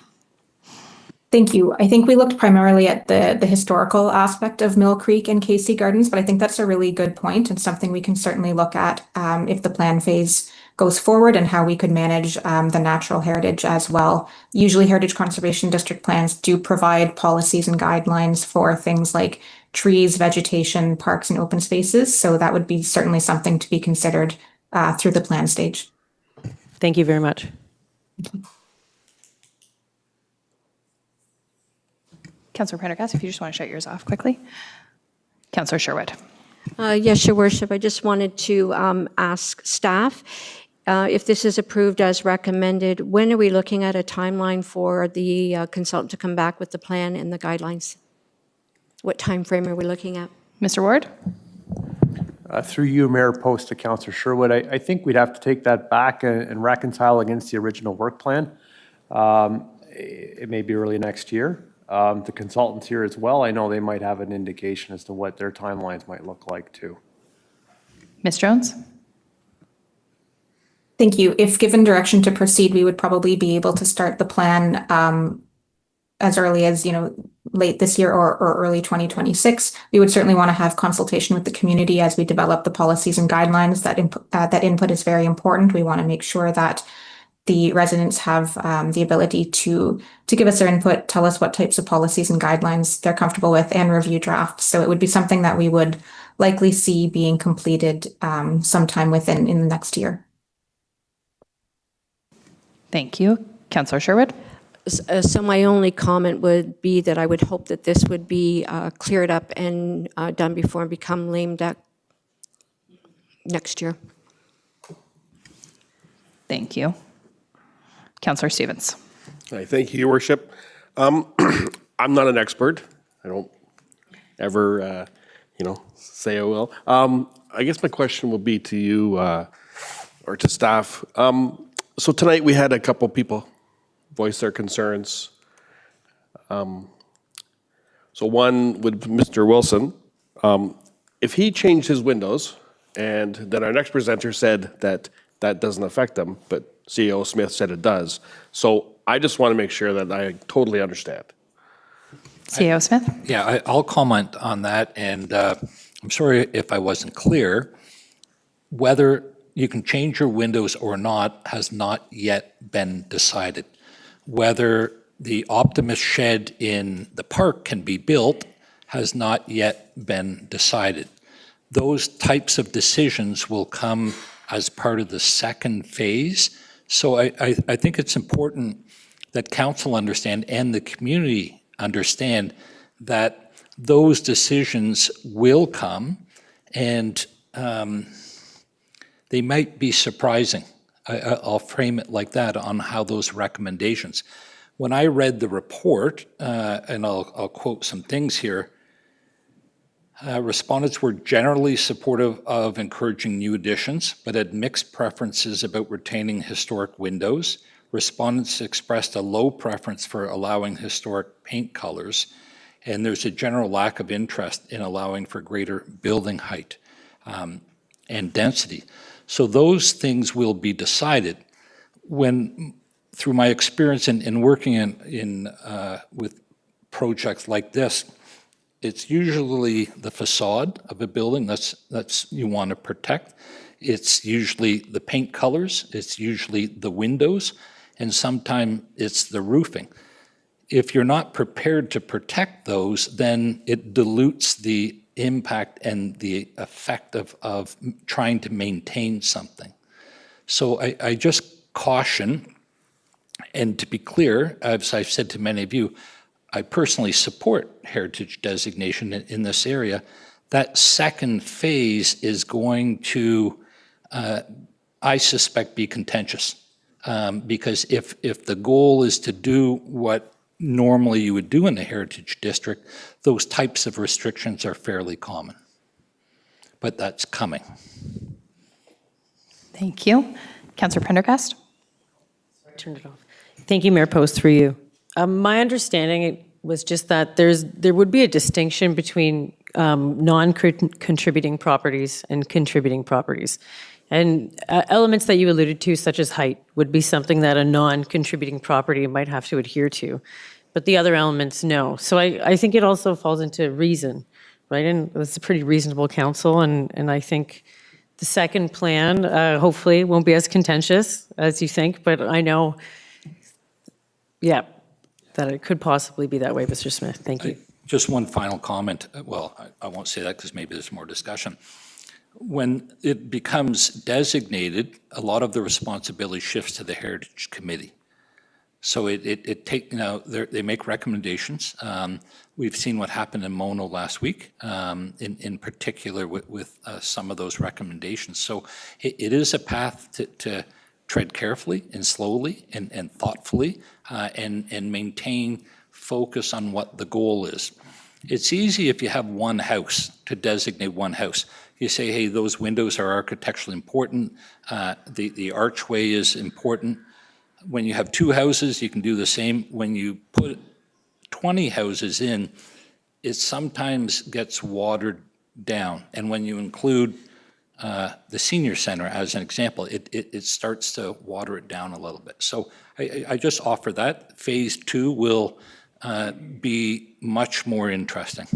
Thank you. I think we looked primarily at the historical aspect of Mill Creek and KC Gardens, but I think that's a really good point and something we can certainly look at if the plan phase goes forward and how we could manage the natural heritage as well. Usually Heritage Conservation District plans do provide policies and guidelines for things like trees, vegetation, parks, and open spaces. So that would be certainly something to be considered through the plan stage. Thank you very much. Councillor Prendergast, if you just want to shut yours off quickly. Councillor Sherwood. Yes, Your Worship. I just wanted to ask staff if this is approved as recommended, when are we looking at a timeline for the consultant to come back with the plan and the guidelines? What time frame are we looking at? Mr. Ward? Through you, Mayor Post, to Councillor Sherwood, I think we'd have to take that back and reconcile against the original work plan. It may be early next year. The consultants here as well, I know they might have an indication as to what their timelines might look like too. Ms. Jones? Thank you. If given direction to proceed, we would probably be able to start the plan as early as, late this year or early 2026. We would certainly want to have consultation with the community as we develop the policies and guidelines. That input is very important. We want to make sure that the residents have the ability to give us their input, tell us what types of policies and guidelines they're comfortable with, and review drafts. So it would be something that we would likely see being completed sometime in the next year. Thank you. Councillor Sherwood? So my only comment would be that I would hope that this would be cleared up and done before and become lame duck next year. Thank you. Councillor Stevens. Hi, thank you, Your Worship. I'm not an expert. I don't ever, say I will. I guess my question will be to you or to staff. So tonight we had a couple people voice their concerns. So one with Mr. Wilson. If he changed his windows and then our next presenter said that that doesn't affect them, but CEO Smith said it does. So I just want to make sure that I totally understand. CEO Smith? Yeah, I'll comment on that, and I'm sorry if I wasn't clear. Whether you can change your windows or not has not yet been decided. Whether the Optimist shed in the park can be built has not yet been decided. Those types of decisions will come as part of the second phase. So I think it's important that council understand and the community understand that those decisions will come, and they might be surprising. I'll frame it like that on how those recommendations. When I read the report, and I'll quote some things here, respondents were generally supportive of encouraging new additions, but had mixed preferences about retaining historic windows. Respondents expressed a low preference for allowing historic paint colors, and there's a general lack of interest in allowing for greater building height and density. So those things will be decided. Through my experience in working with projects like this, it's usually the facade of a building that's you want to protect. It's usually the paint colors. It's usually the windows, and sometimes it's the roofing. If you're not prepared to protect those, then it dilutes the impact and the effect of trying to maintain something. So I just caution, and to be clear, as I've said to many of you, I personally support heritage designation in this area. That second phase is going to, I suspect, be contentious. Because if the goal is to do what normally you would do in the heritage district, those types of restrictions are fairly common. But that's coming. Thank you. Councillor Prendergast? Turn it off. Thank you, Mayor Post, through you. My understanding was just that there would be a distinction between non-contributing properties and contributing properties. And elements that you alluded to, such as height, would be something that a non-contributing property might have to adhere to. But the other elements, no. So I think it also falls into reason, right? And it's a pretty reasonable council. And I think the second plan, hopefully, won't be as contentious as you think. But I know, yeah, that it could possibly be that way, Mr. Smith. Thank you. Just one final comment. Well, I won't say that because maybe there's more discussion. When it becomes designated, a lot of the responsibility shifts to the Heritage Committee. So they make recommendations. We've seen what happened in Mono last week, in particular with some of those recommendations. So it is a path to tread carefully and slowly and thoughtfully and maintain focus on what the goal is. It's easy if you have one house to designate one house. You say, hey, those windows are architecturally important. The archway is important. When you have two houses, you can do the same. When you put 20 houses in, it sometimes gets watered down. And when you include the senior center as an example, it starts to water it down a little bit. So I just offer that. Phase 2 will be much more interesting.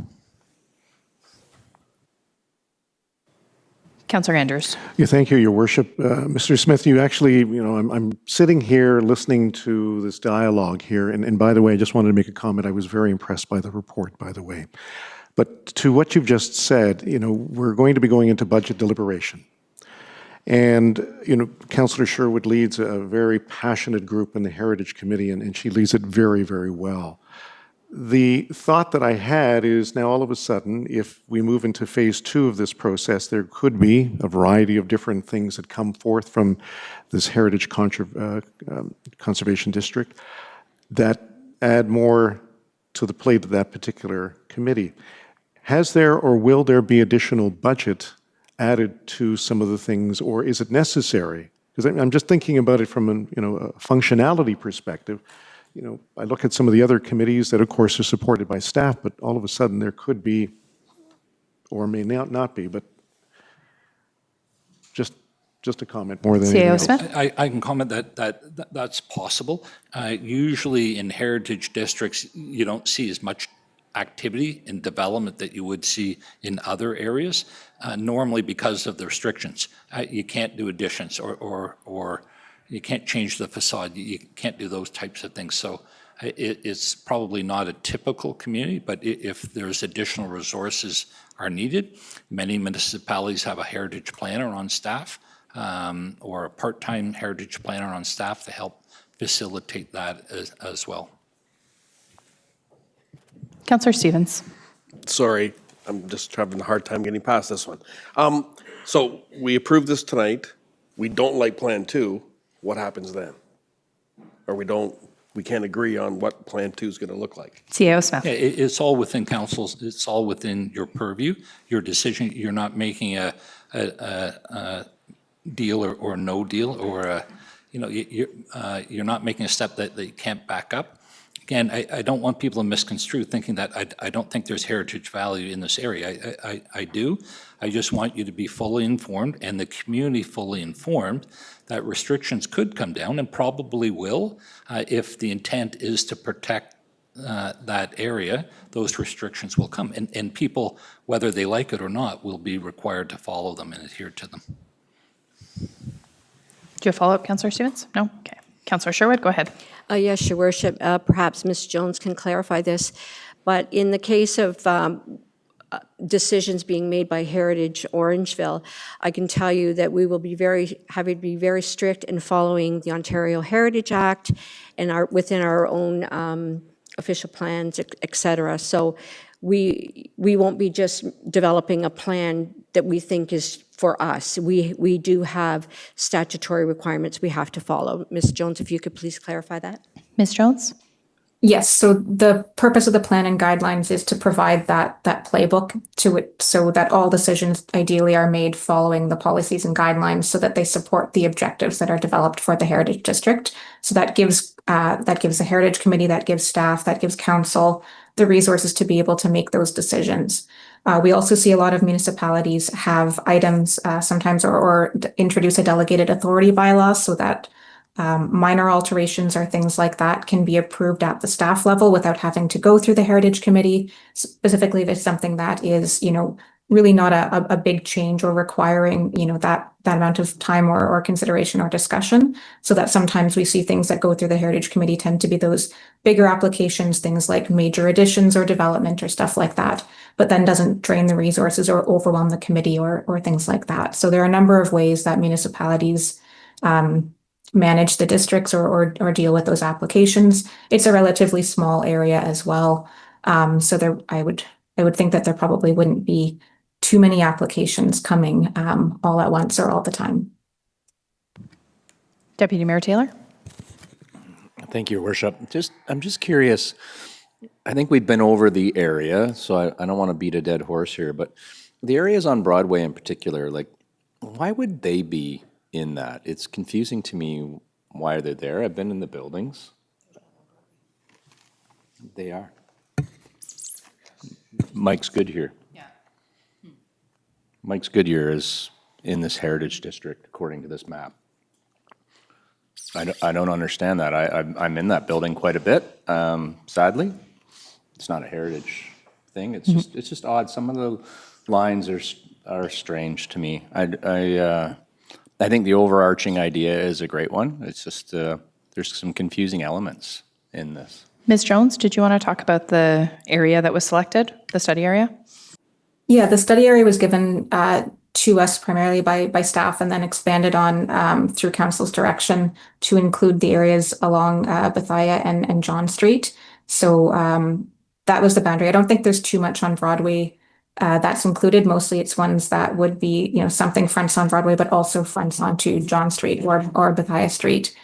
Councillor Andrews. Yeah, thank you, Your Worship. Mr. Smith, you actually, I'm sitting here listening to this dialogue here, and by the way, I just wanted to make a comment. I was very impressed by the report, by the way. But to what you've just said, we're going to be going into budget deliberation. And, Councillor Sherwood leads a very passionate group in the Heritage Committee, and she leads it very, very well. The thought that I had is now all of a sudden, if we move into phase 2 of this process, there could be a variety of different things that come forth from this Heritage Conservation District that add more to the plate of that particular committee. Has there or will there be additional budget added to some of the things, or is it necessary? Because I'm just thinking about it from a functionality perspective. I look at some of the other committees that, of course, are supported by staff, but all of a sudden there could be, or may not be, but just a comment more than anything else. I can comment that's possible. Usually in heritage districts, you don't see as much activity and development that you would see in other areas, normally because of the restrictions. You can't do additions or you can't change the facade. You can't do those types of things. So it's probably not a typical community, but if there's additional resources are needed, many municipalities have a heritage planner on staff or a part-time heritage planner on staff to help facilitate that as well. Councillor Stevens. Sorry, I'm just having a hard time getting past this one. So we approve this tonight. We don't like Plan 2. What happens then? Or we can't agree on what Plan 2 is going to look like. CAO Smith. Yeah, it's all within council's, it's all within your purview, your decision. You're not making a deal or no deal, or you're not making a step that you can't back up. Again, I don't want people to misconstrue thinking that I don't think there's heritage value in this area. I do. I just want you to be fully informed and the community fully informed that restrictions could come down and probably will if the intent is to protect that area. Those restrictions will come, and people, whether they like it or not, will be required to follow them and adhere to them. Do you have a follow-up, Councillor Stevens? No? Okay. Councillor Sherwood, go ahead. Yes, Your Worship. Perhaps Ms. Jones can clarify this, but in the case of decisions being made by Heritage Orangeville, I can tell you that we will be having to be very strict in following the Ontario Heritage Act and within our own official plans, et cetera. So we won't be just developing a plan that we think is for us. We do have statutory requirements we have to follow. Ms. Jones, if you could please clarify that. Ms. Jones? Yes, so the purpose of the plan and guidelines is to provide that playbook to it so that all decisions ideally are made following the policies and guidelines so that they support the objectives that are developed for the Heritage District. So that gives the Heritage Committee, that gives staff, that gives council the resources to be able to make those decisions. We also see a lot of municipalities have items sometimes or introduce a delegated authority bylaw so that minor alterations or things like that can be approved at the staff level without having to go through the Heritage Committee, specifically if it's something that is, really not a big change or requiring, that amount of time or consideration or discussion. So that sometimes we see things that go through the Heritage Committee tend to be those bigger applications, things like major additions or development or stuff like that, but then doesn't drain the resources or overwhelm the committee or things like that. So there are a number of ways that municipalities manage the districts or deal with those applications. It's a relatively small area as well. So I would think that there probably wouldn't be too many applications coming all at once or all the time. Deputy Mayor Taylor? Thank you, Your Worship. I'm just curious. I think we've been over the area, so I don't want to beat a dead horse here, but the areas on Broadway in particular, like, why would they be in that? It's confusing to me why they're there. I've been in the buildings. They are. Mike's Goodyear. Yeah. Mike's Goodyear is in this Heritage District, according to this map. I don't understand that. I'm in that building quite a bit, sadly. It's not a heritage thing. It's just odd. Some of the lines are strange to me. I think the overarching idea is a great one. It's just there's some confusing elements in this. Ms. Jones, did you want to talk about the area that was selected, the study area? Yeah, the study area was given to us primarily by staff and then expanded on through council's direction to include the areas along Bethia and John Street. So that was the boundary. I don't think there's too much on Broadway that's included. Mostly it's ones that would be, something fronts on Broadway, but also fronts onto John Street or Bethia Street.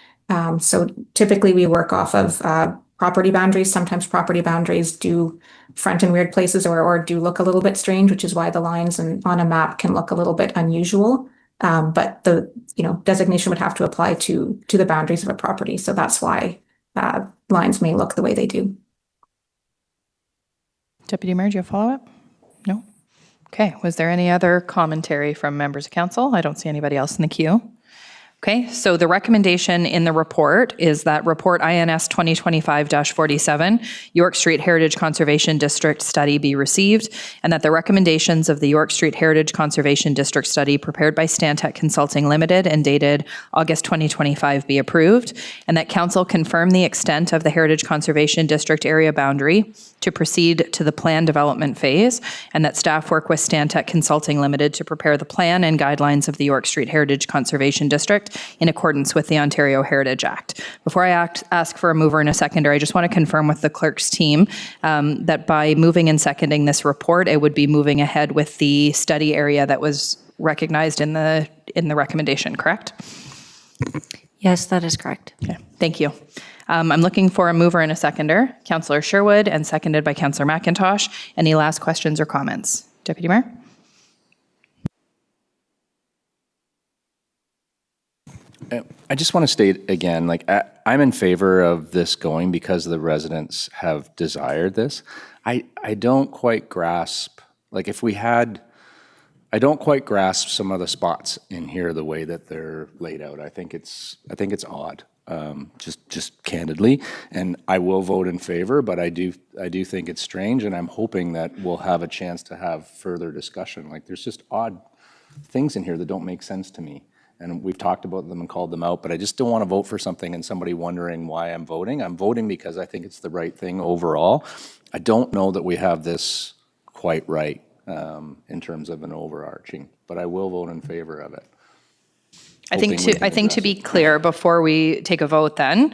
So typically we work off of property boundaries. Sometimes property boundaries do front in weird places or do look a little bit strange, which is why the lines on a map can look a little bit unusual. But the designation would have to apply to the boundaries of a property. So that's why lines may look the way they do. Deputy Mayor, do you have follow-up? No? Okay, was there any other commentary from members of council? I don't see anybody else in the queue. Okay, so the recommendation in the report is that report INS 2025-47, York Street Heritage Conservation District study be received, and that the recommendations of the York Street Heritage Conservation District study prepared by Stantec Consulting Limited and dated August 2025 be approved, and that council confirm the extent of the Heritage Conservation District area boundary to proceed to the plan development phase, and that staff work with Stantec Consulting Limited to prepare the plan and guidelines of the York Street Heritage Conservation District in accordance with the Ontario Heritage Act. Before I ask for a mover and a seconder, I just want to confirm with the clerk's team that by moving and seconding this report, it would be moving ahead with the study area that was recognized in the recommendation, correct? Yes, that is correct. Okay, thank you. I'm looking for a mover and a seconder, Councillor Sherwood, and seconded by Councillor McIntosh. Any last questions or comments? Deputy Mayor? I just want to state again, I'm in favor of this going because the residents have desired this. I don't quite grasp, I don't quite grasp some of the spots in here the way that they're laid out. I think it's odd, just candidly, and I will vote in favor, but I do think it's strange, and I'm hoping that we'll have a chance to have further discussion. There's just odd things in here that don't make sense to me. and we've talked about them and called them out, but I just don't want to vote for something and somebody wondering why I'm voting. I'm voting because I think it's the right thing overall. I don't know that we have this quite right in terms of an overarching, but I will vote in favor of it. I think to be clear, before we take a vote then,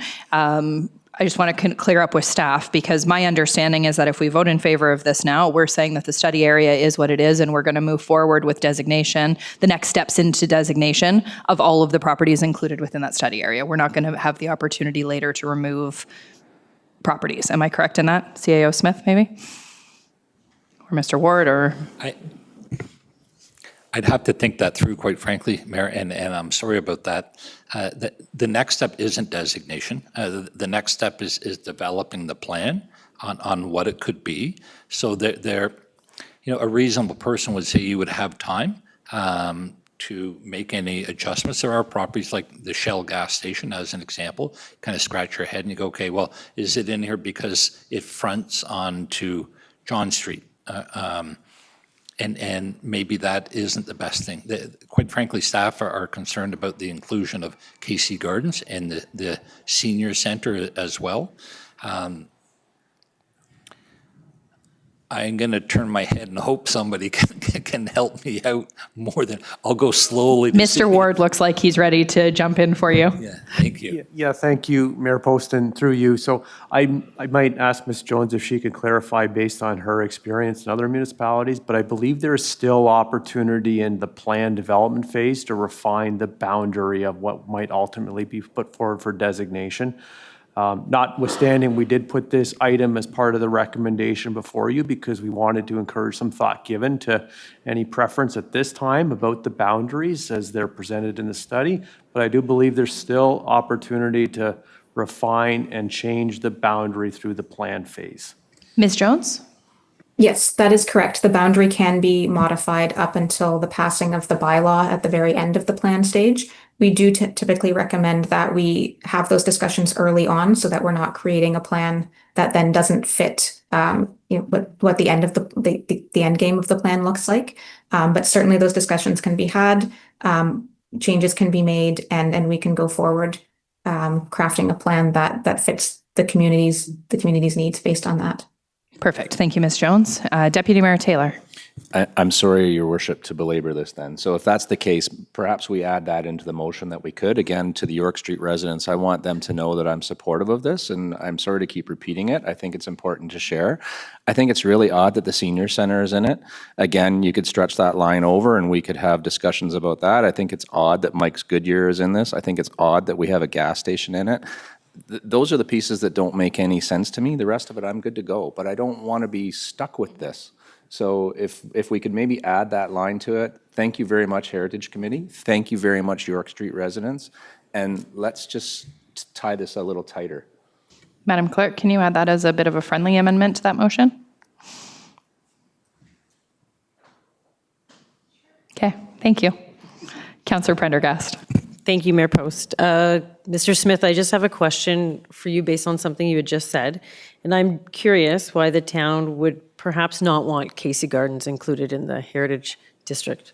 I just want to clear up with staff, because my understanding is that if we vote in favor of this now, we're saying that the study area is what it is, and we're going to move forward with designation, the next steps into designation of all of the properties included within that study area. We're not going to have the opportunity later to remove properties. Am I correct in that? CAO Smith, maybe? Or Mr. Ward, or? I'd have to think that through, quite frankly, Mayor, and I'm sorry about that. The next step isn't designation. The next step is developing the plan on what it could be. So a reasonable person would say you would have time to make any adjustments. There are properties like the Shell gas station, as an example. Kind of scratch your head and you go, okay, well, is it in here because it fronts onto John Street? And maybe that isn't the best thing. Quite frankly, staff are concerned about the inclusion of KC Gardens and the senior center as well. I'm going to turn my head and hope somebody can help me out more than, I'll go slowly. Mr. Ward looks like he's ready to jump in for you. Yeah, thank you. Yeah, thank you, Mayor Poston, through you. So I might ask Ms. Jones if she could clarify based on her experience in other municipalities, but I believe there is still opportunity in the plan development phase to refine the boundary of what might ultimately be put forward for designation. Notwithstanding, we did put this item as part of the recommendation before you because we wanted to encourage some thought given to any preference at this time about the boundaries as they're presented in the study. But I do believe there's still opportunity to refine and change the boundary through the plan phase. Ms. Jones? Yes, that is correct. The boundary can be modified up until the passing of the bylaw at the very end of the plan stage. We do typically recommend that we have those discussions early on so that we're not creating a plan that then doesn't fit what the end of the end game of the plan looks like. But certainly those discussions can be had, changes can be made, and we can go forward crafting a plan that fits the community's needs based on that. Perfect. Thank you, Ms. Jones. Deputy Mayor Taylor. I'm sorry, Your Worship, to belabor this then. So if that's the case, perhaps we add that into the motion that we could. Again, to the York Street residents, I want them to know that I'm supportive of this, and I'm sorry to keep repeating it. I think it's important to share. I think it's really odd that the senior center is in it. Again, you could stretch that line over and we could have discussions about that. I think it's odd that Mike's Goodyear is in this. I think it's odd that we have a gas station in it. Those are the pieces that don't make any sense to me. The rest of it, I'm good to go, but I don't want to be stuck with this. So if we could maybe add that line to it, thank you very much, Heritage Committee. Thank you very much, York Street residents. And let's just tie this a little tighter. Madam Clerk, can you add that as a bit of a friendly amendment to that motion? Okay, thank you. Councillor Prendergast. Thank you, Mayor Post. Mr. Smith, I just have a question for you based on something you had just said. And I'm curious why the town would perhaps not want KC Gardens included in the Heritage District.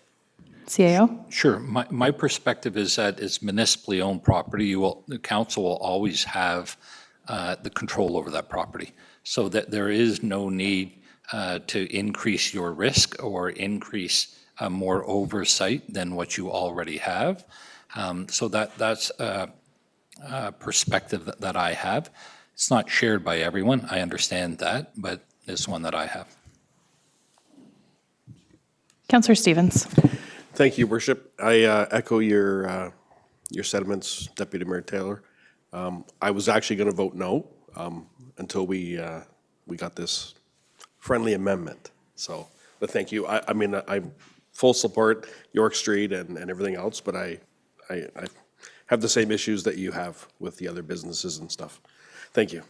CAO? Sure. My perspective is that it's municipally owned property. The council will always have the control over that property. So that there is no need to increase your risk or increase more oversight than what you already have. So that's a perspective that I have. It's not shared by everyone. I understand that, but it's one that I have. Councillor Stevens. Thank you, Worship. I echo your sentiments, Deputy Mayor Taylor. I was actually going to vote no until we got this friendly amendment. So, but thank you. I mean, I'm full support York Street and everything else, but I have the same issues that you have with the other businesses and stuff. Thank you.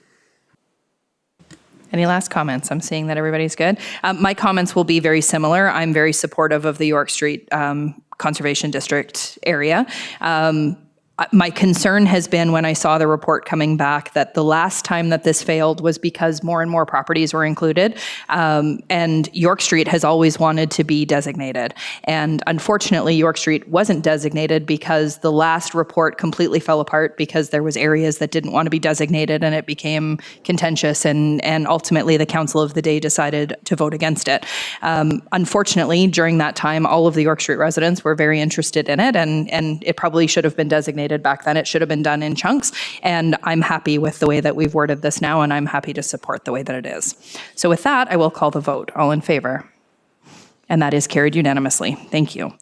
Any last comments? I'm seeing that everybody's good. My comments will be very similar. I'm very supportive of the York Street Conservation District area. my concern has been when I saw the report coming back that the last time that this failed was because more and more properties were included. And York Street has always wanted to be designated. And unfortunately, York Street wasn't designated because the last report completely fell apart because there was areas that didn't want to be designated and it became contentious, and ultimately the council of the day decided to vote against it. Unfortunately, during that time, all of the York Street residents were very interested in it, and it probably should have been designated back then. It should have been done in chunks, and I'm happy with the way that we've worded this now, and I'm happy to support the way that it is. So with that, I will call the vote. All in favor? And that is carried unanimously. Thank you.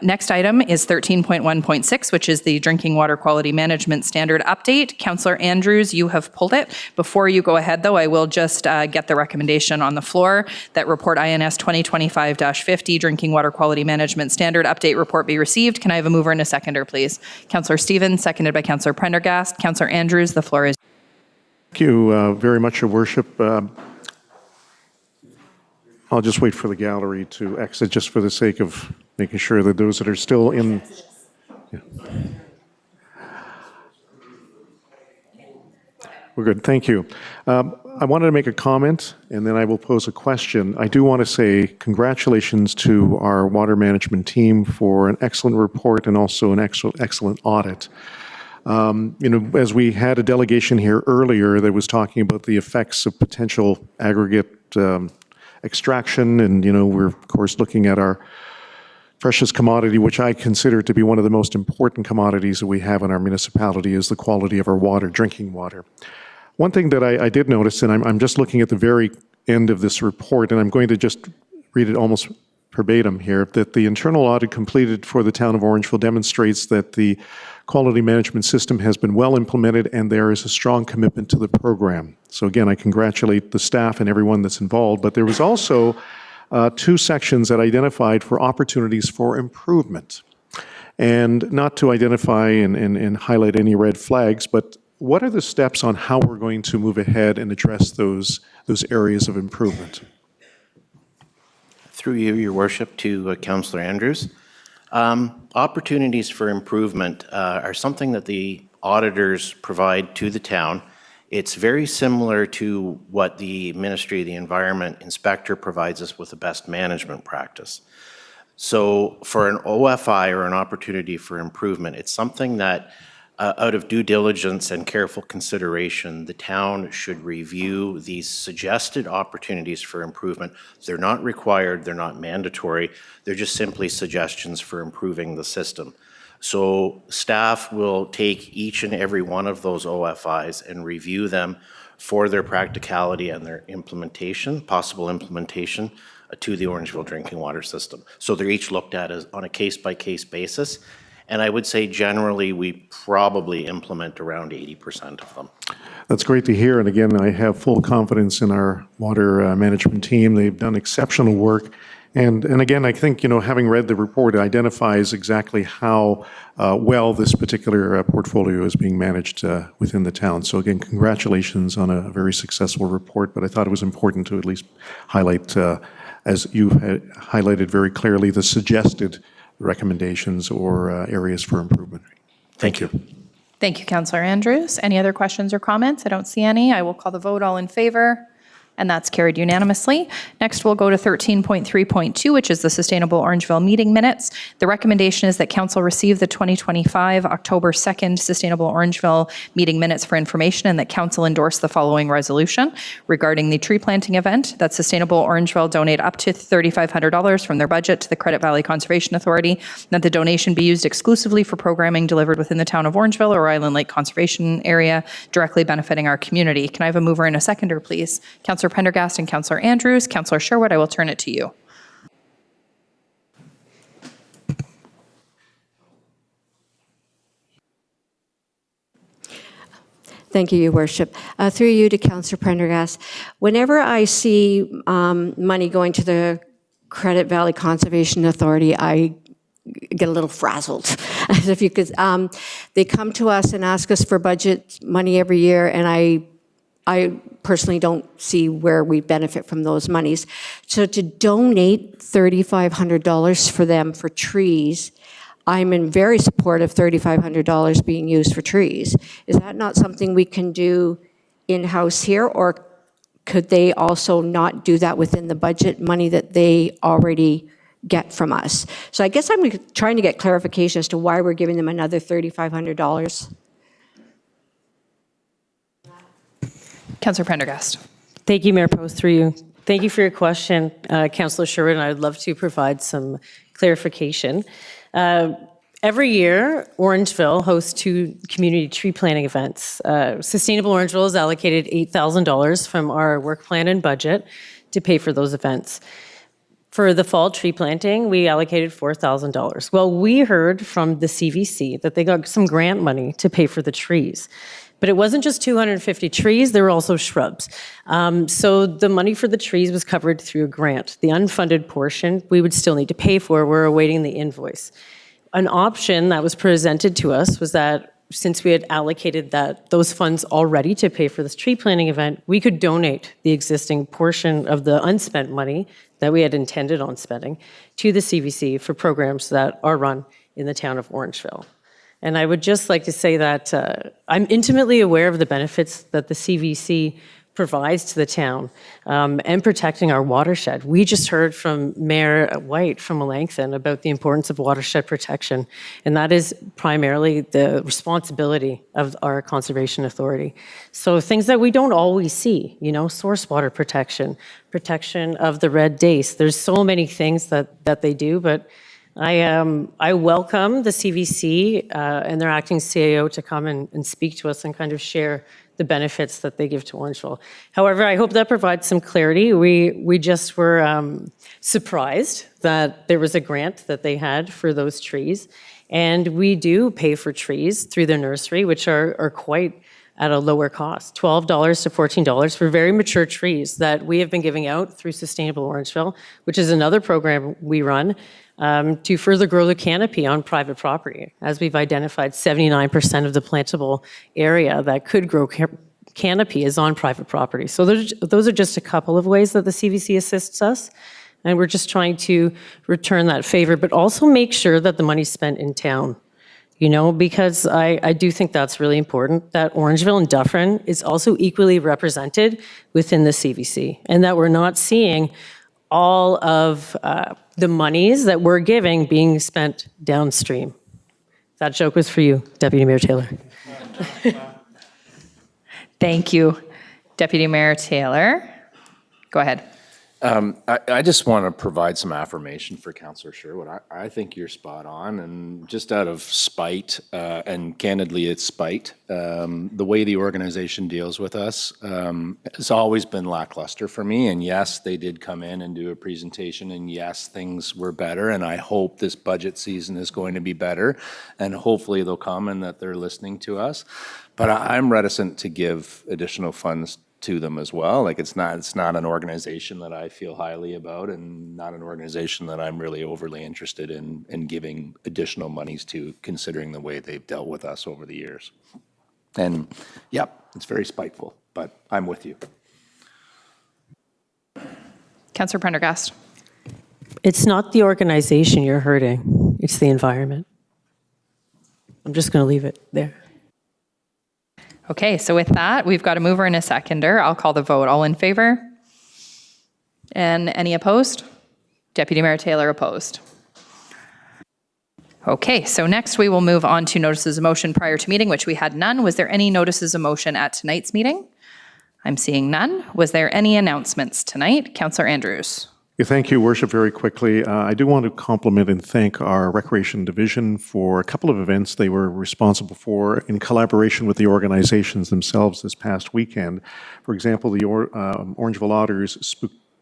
Next item is 13.1.6, which is the Drinking Water Quality Management Standard Update. Councillor Andrews, you have pulled it. Before you go ahead, though, I will just get the recommendation on the floor that report INS 2025-50 Drinking Water Quality Management Standard Update report be received. Can I have a mover and a seconder, please? Councillor Stevens, seconded by Councillor Prendergast. Councillor Andrews, the floor is. Thank you very much, Your Worship. I'll just wait for the gallery to exit just for the sake of making sure that those that are still in. Yeah. We're good. Thank you. I wanted to make a comment and then I will pose a question. I do want to say congratulations to our water management team for an excellent report and also an excellent audit. As we had a delegation here earlier that was talking about the effects of potential aggregate extraction, and we're of course looking at our precious commodity, which I consider to be one of the most important commodities that we have in our municipality, is the quality of our water, drinking water. One thing that I did notice, and I'm just looking at the very end of this report, and I'm going to just read it almost verbatim here, that the internal audit completed for the town of Orangeville demonstrates that the quality management system has been well implemented and there is a strong commitment to the program. So again, I congratulate the staff and everyone that's involved, but there was also two sections that identified for opportunities for improvement. And not to identify and highlight any red flags, but what are the steps on how we're going to move ahead and address those areas of improvement? Through you, Your Worship, to Councillor Andrews. Opportunities for improvement are something that the auditors provide to the town. It's very similar to what the Ministry of the Environment Inspector provides us with a best management practice. So for an OFI, or an opportunity for improvement, it's something that out of due diligence and careful consideration, the town should review these suggested opportunities for improvement. They're not required, they're not mandatory, they're just simply suggestions for improving the system. So staff will take each and every one of those OFIs and review them for their practicality and their implementation, possible implementation to the Orangeville drinking water system. So they're each looked at as on a case-by-case basis. And I would say generally we probably implement around 80% of them. That's great to hear. And again, I have full confidence in our water management team. They've done exceptional work. And again, I think, having read the report, it identifies exactly how well this particular portfolio is being managed within the town. So again, congratulations on a very successful report. But I thought it was important to at least highlight, as you highlighted very clearly, the suggested recommendations or areas for improvement. Thank you. Thank you, Councillor Andrews. Any other questions or comments? I don't see any. I will call the vote. All in favor? And that's carried unanimously. Next, we'll go to 13.3.2, which is the Sustainable Orangeville meeting minutes. The recommendation is that Council receive the 2025 October 2nd Sustainable Orangeville meeting minutes for information, and that Council endorse the following resolution regarding the tree planting event, that Sustainable Orangeville donate up to $3,500 from their budget to the Credit Valley Conservation Authority, and that the donation be used exclusively for programming delivered within the town of Orangeville or Island Lake Conservation Area, directly benefiting our community. Can I have a mover and a seconder, please? Councillor Prendergast and Councillor Andrews. Councillor Sherwood, I will turn it to you. Thank you, Your Worship. Through you to Councillor Prendergast. Whenever I see money going to the Credit Valley Conservation Authority, I get a little frazzled. As if you could, they come to us and ask us for budget money every year, and I personally don't see where we benefit from those monies. So to donate $3,500 for them for trees, I'm in very support of $3,500 being used for trees. Is that not something we can do in-house here, or could they also not do that within the budget money that they already get from us? So I guess I'm trying to get clarification as to why we're giving them another $3,500. Councillor Prendergast. Thank you, Mayor Post, through you. Thank you for your question, Councillor Sherwood, and I'd love to provide some clarification. Every year, Orangeville hosts 2 community tree planting events. Sustainable Orangeville has allocated $8,000 from our work plan and budget to pay for those events. For the fall tree planting, we allocated $4,000. Well, we heard from the CVC that they got some grant money to pay for the trees. But it wasn't just 250 trees, there were also shrubs. So the money for the trees was covered through a grant. The unfunded portion, we would still need to pay for. We're awaiting the invoice. An option that was presented to us was that since we had allocated those funds already to pay for this tree planting event, we could donate the existing portion of the unspent money that we had intended on spending to the CVC for programs that are run in the town of Orangeville. And I would just like to say that I'm intimately aware of the benefits that the CVC provides to the town and protecting our watershed. We just heard from Mayor White from Melanchthon about the importance of watershed protection, and that is primarily the responsibility of our conservation authority. So things that we don't always see, source water protection, protection of the red dace. There's so many things that they do, but I welcome the CVC and their acting CAO to come and speak to us and kind of share the benefits that they give to Orangeville. However, I hope that provides some clarity. We just were surprised that there was a grant that they had for those trees. And we do pay for trees through the nursery, which are quite at a lower cost, $12 to $14 for very mature trees that we have been giving out through Sustainable Orangeville, which is another program we run to further grow the canopy on private property, as we've identified 79% of the plantable area that could grow canopy is on private property. So those are just a couple of ways that the CVC assists us, and we're just trying to return that favor, but also make sure that the money's spent in town. Because I do think that's really important, that Orangeville and Dufferin is also equally represented within the CVC, and that we're not seeing all of the monies that we're giving being spent downstream. That joke was for you, Deputy Mayor Taylor. Thank you, Deputy Mayor Taylor. Go ahead. I just want to provide some affirmation for Councillor Sherwood. I think you're spot on, and just out of spite, and candidly it's spite, the way the organization deals with us has always been lackluster for me. And yes, they did come in and do a presentation, and yes, things were better, and I hope this budget season is going to be better, and hopefully they'll come and that they're listening to us. But I'm reticent to give additional funds to them as well. Like it's not an organization that I feel highly about, and not an organization that I'm really overly interested in giving additional monies to, considering the way they've dealt with us over the years. And yep, it's very spiteful, but I'm with you. Councillor Prendergast. It's not the organization you're hurting, it's the environment. I'm just going to leave it there. Okay, so with that, we've got a mover and a seconder. I'll call the vote. All in favor? And any opposed? Deputy Mayor Taylor opposed. Okay, so next we will move on to notices of motion prior to meeting, which we had none. Was there any notices of motion at tonight's meeting? I'm seeing none. Was there any announcements tonight? Councillor Andrews. Yeah, thank you, Worship. Very quickly, I do want to compliment and thank our Recreation Division for a couple of events they were responsible for in collaboration with the organizations themselves this past weekend. For example, the Orangeville Otters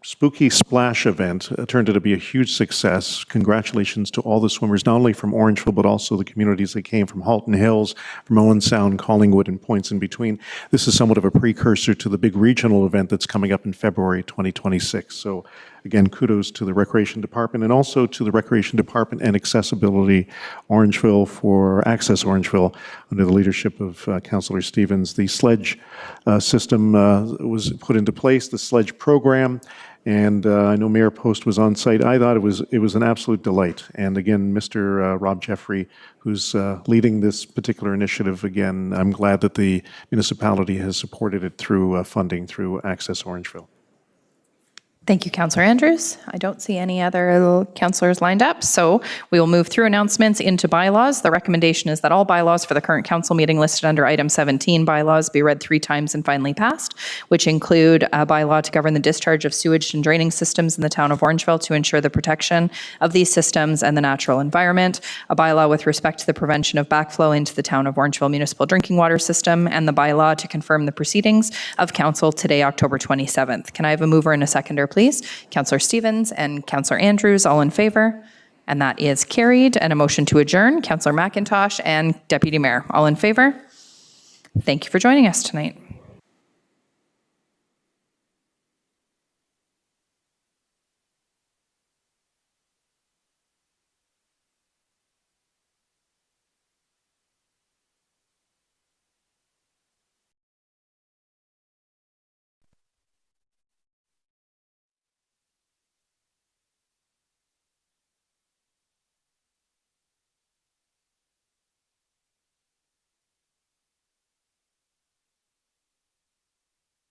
Spooky Splash event turned out to be a huge success. Congratulations to all the swimmers, not only from Orangeville, but also the communities that came from Halton Hills, from Owen Sound, Collingwood, and points in between. This is somewhat of a precursor to the big regional event that's coming up in February 2026. So again, kudos to the Recreation Department, and also to the Recreation Department and Accessibility Orangeville for Access Orangeville under the leadership of Councillor Stevens. The sledge system was put into place, the sledge program, And I know Mayor Post was on site. I thought it was an absolute delight. And again, Mr. Rob Jeffrey, who's leading this particular initiative, again, I'm glad that the municipality has supported it through funding through Access Orangeville. Thank you, Councillor Andrews. I don't see any other councillors lined up, so we will move through announcements into bylaws. The recommendation is that all bylaws for the current council meeting listed under item 17 bylaws be read 3 times and finally passed, which include a bylaw to govern the discharge of sewage and draining systems in the town of Orangeville to ensure the protection of these systems and the natural environment, a bylaw with respect to the prevention of backflow into the town of Orangeville municipal drinking water system, and the bylaw to confirm the proceedings of council today, October 27th. Can I have a mover and a seconder, please? Councillor Stevens and Councillor Andrews, all in favor? And that is carried. And a motion to adjourn, Councillor McIntosh and Deputy Mayor, all in favor? Thank you for joining us tonight.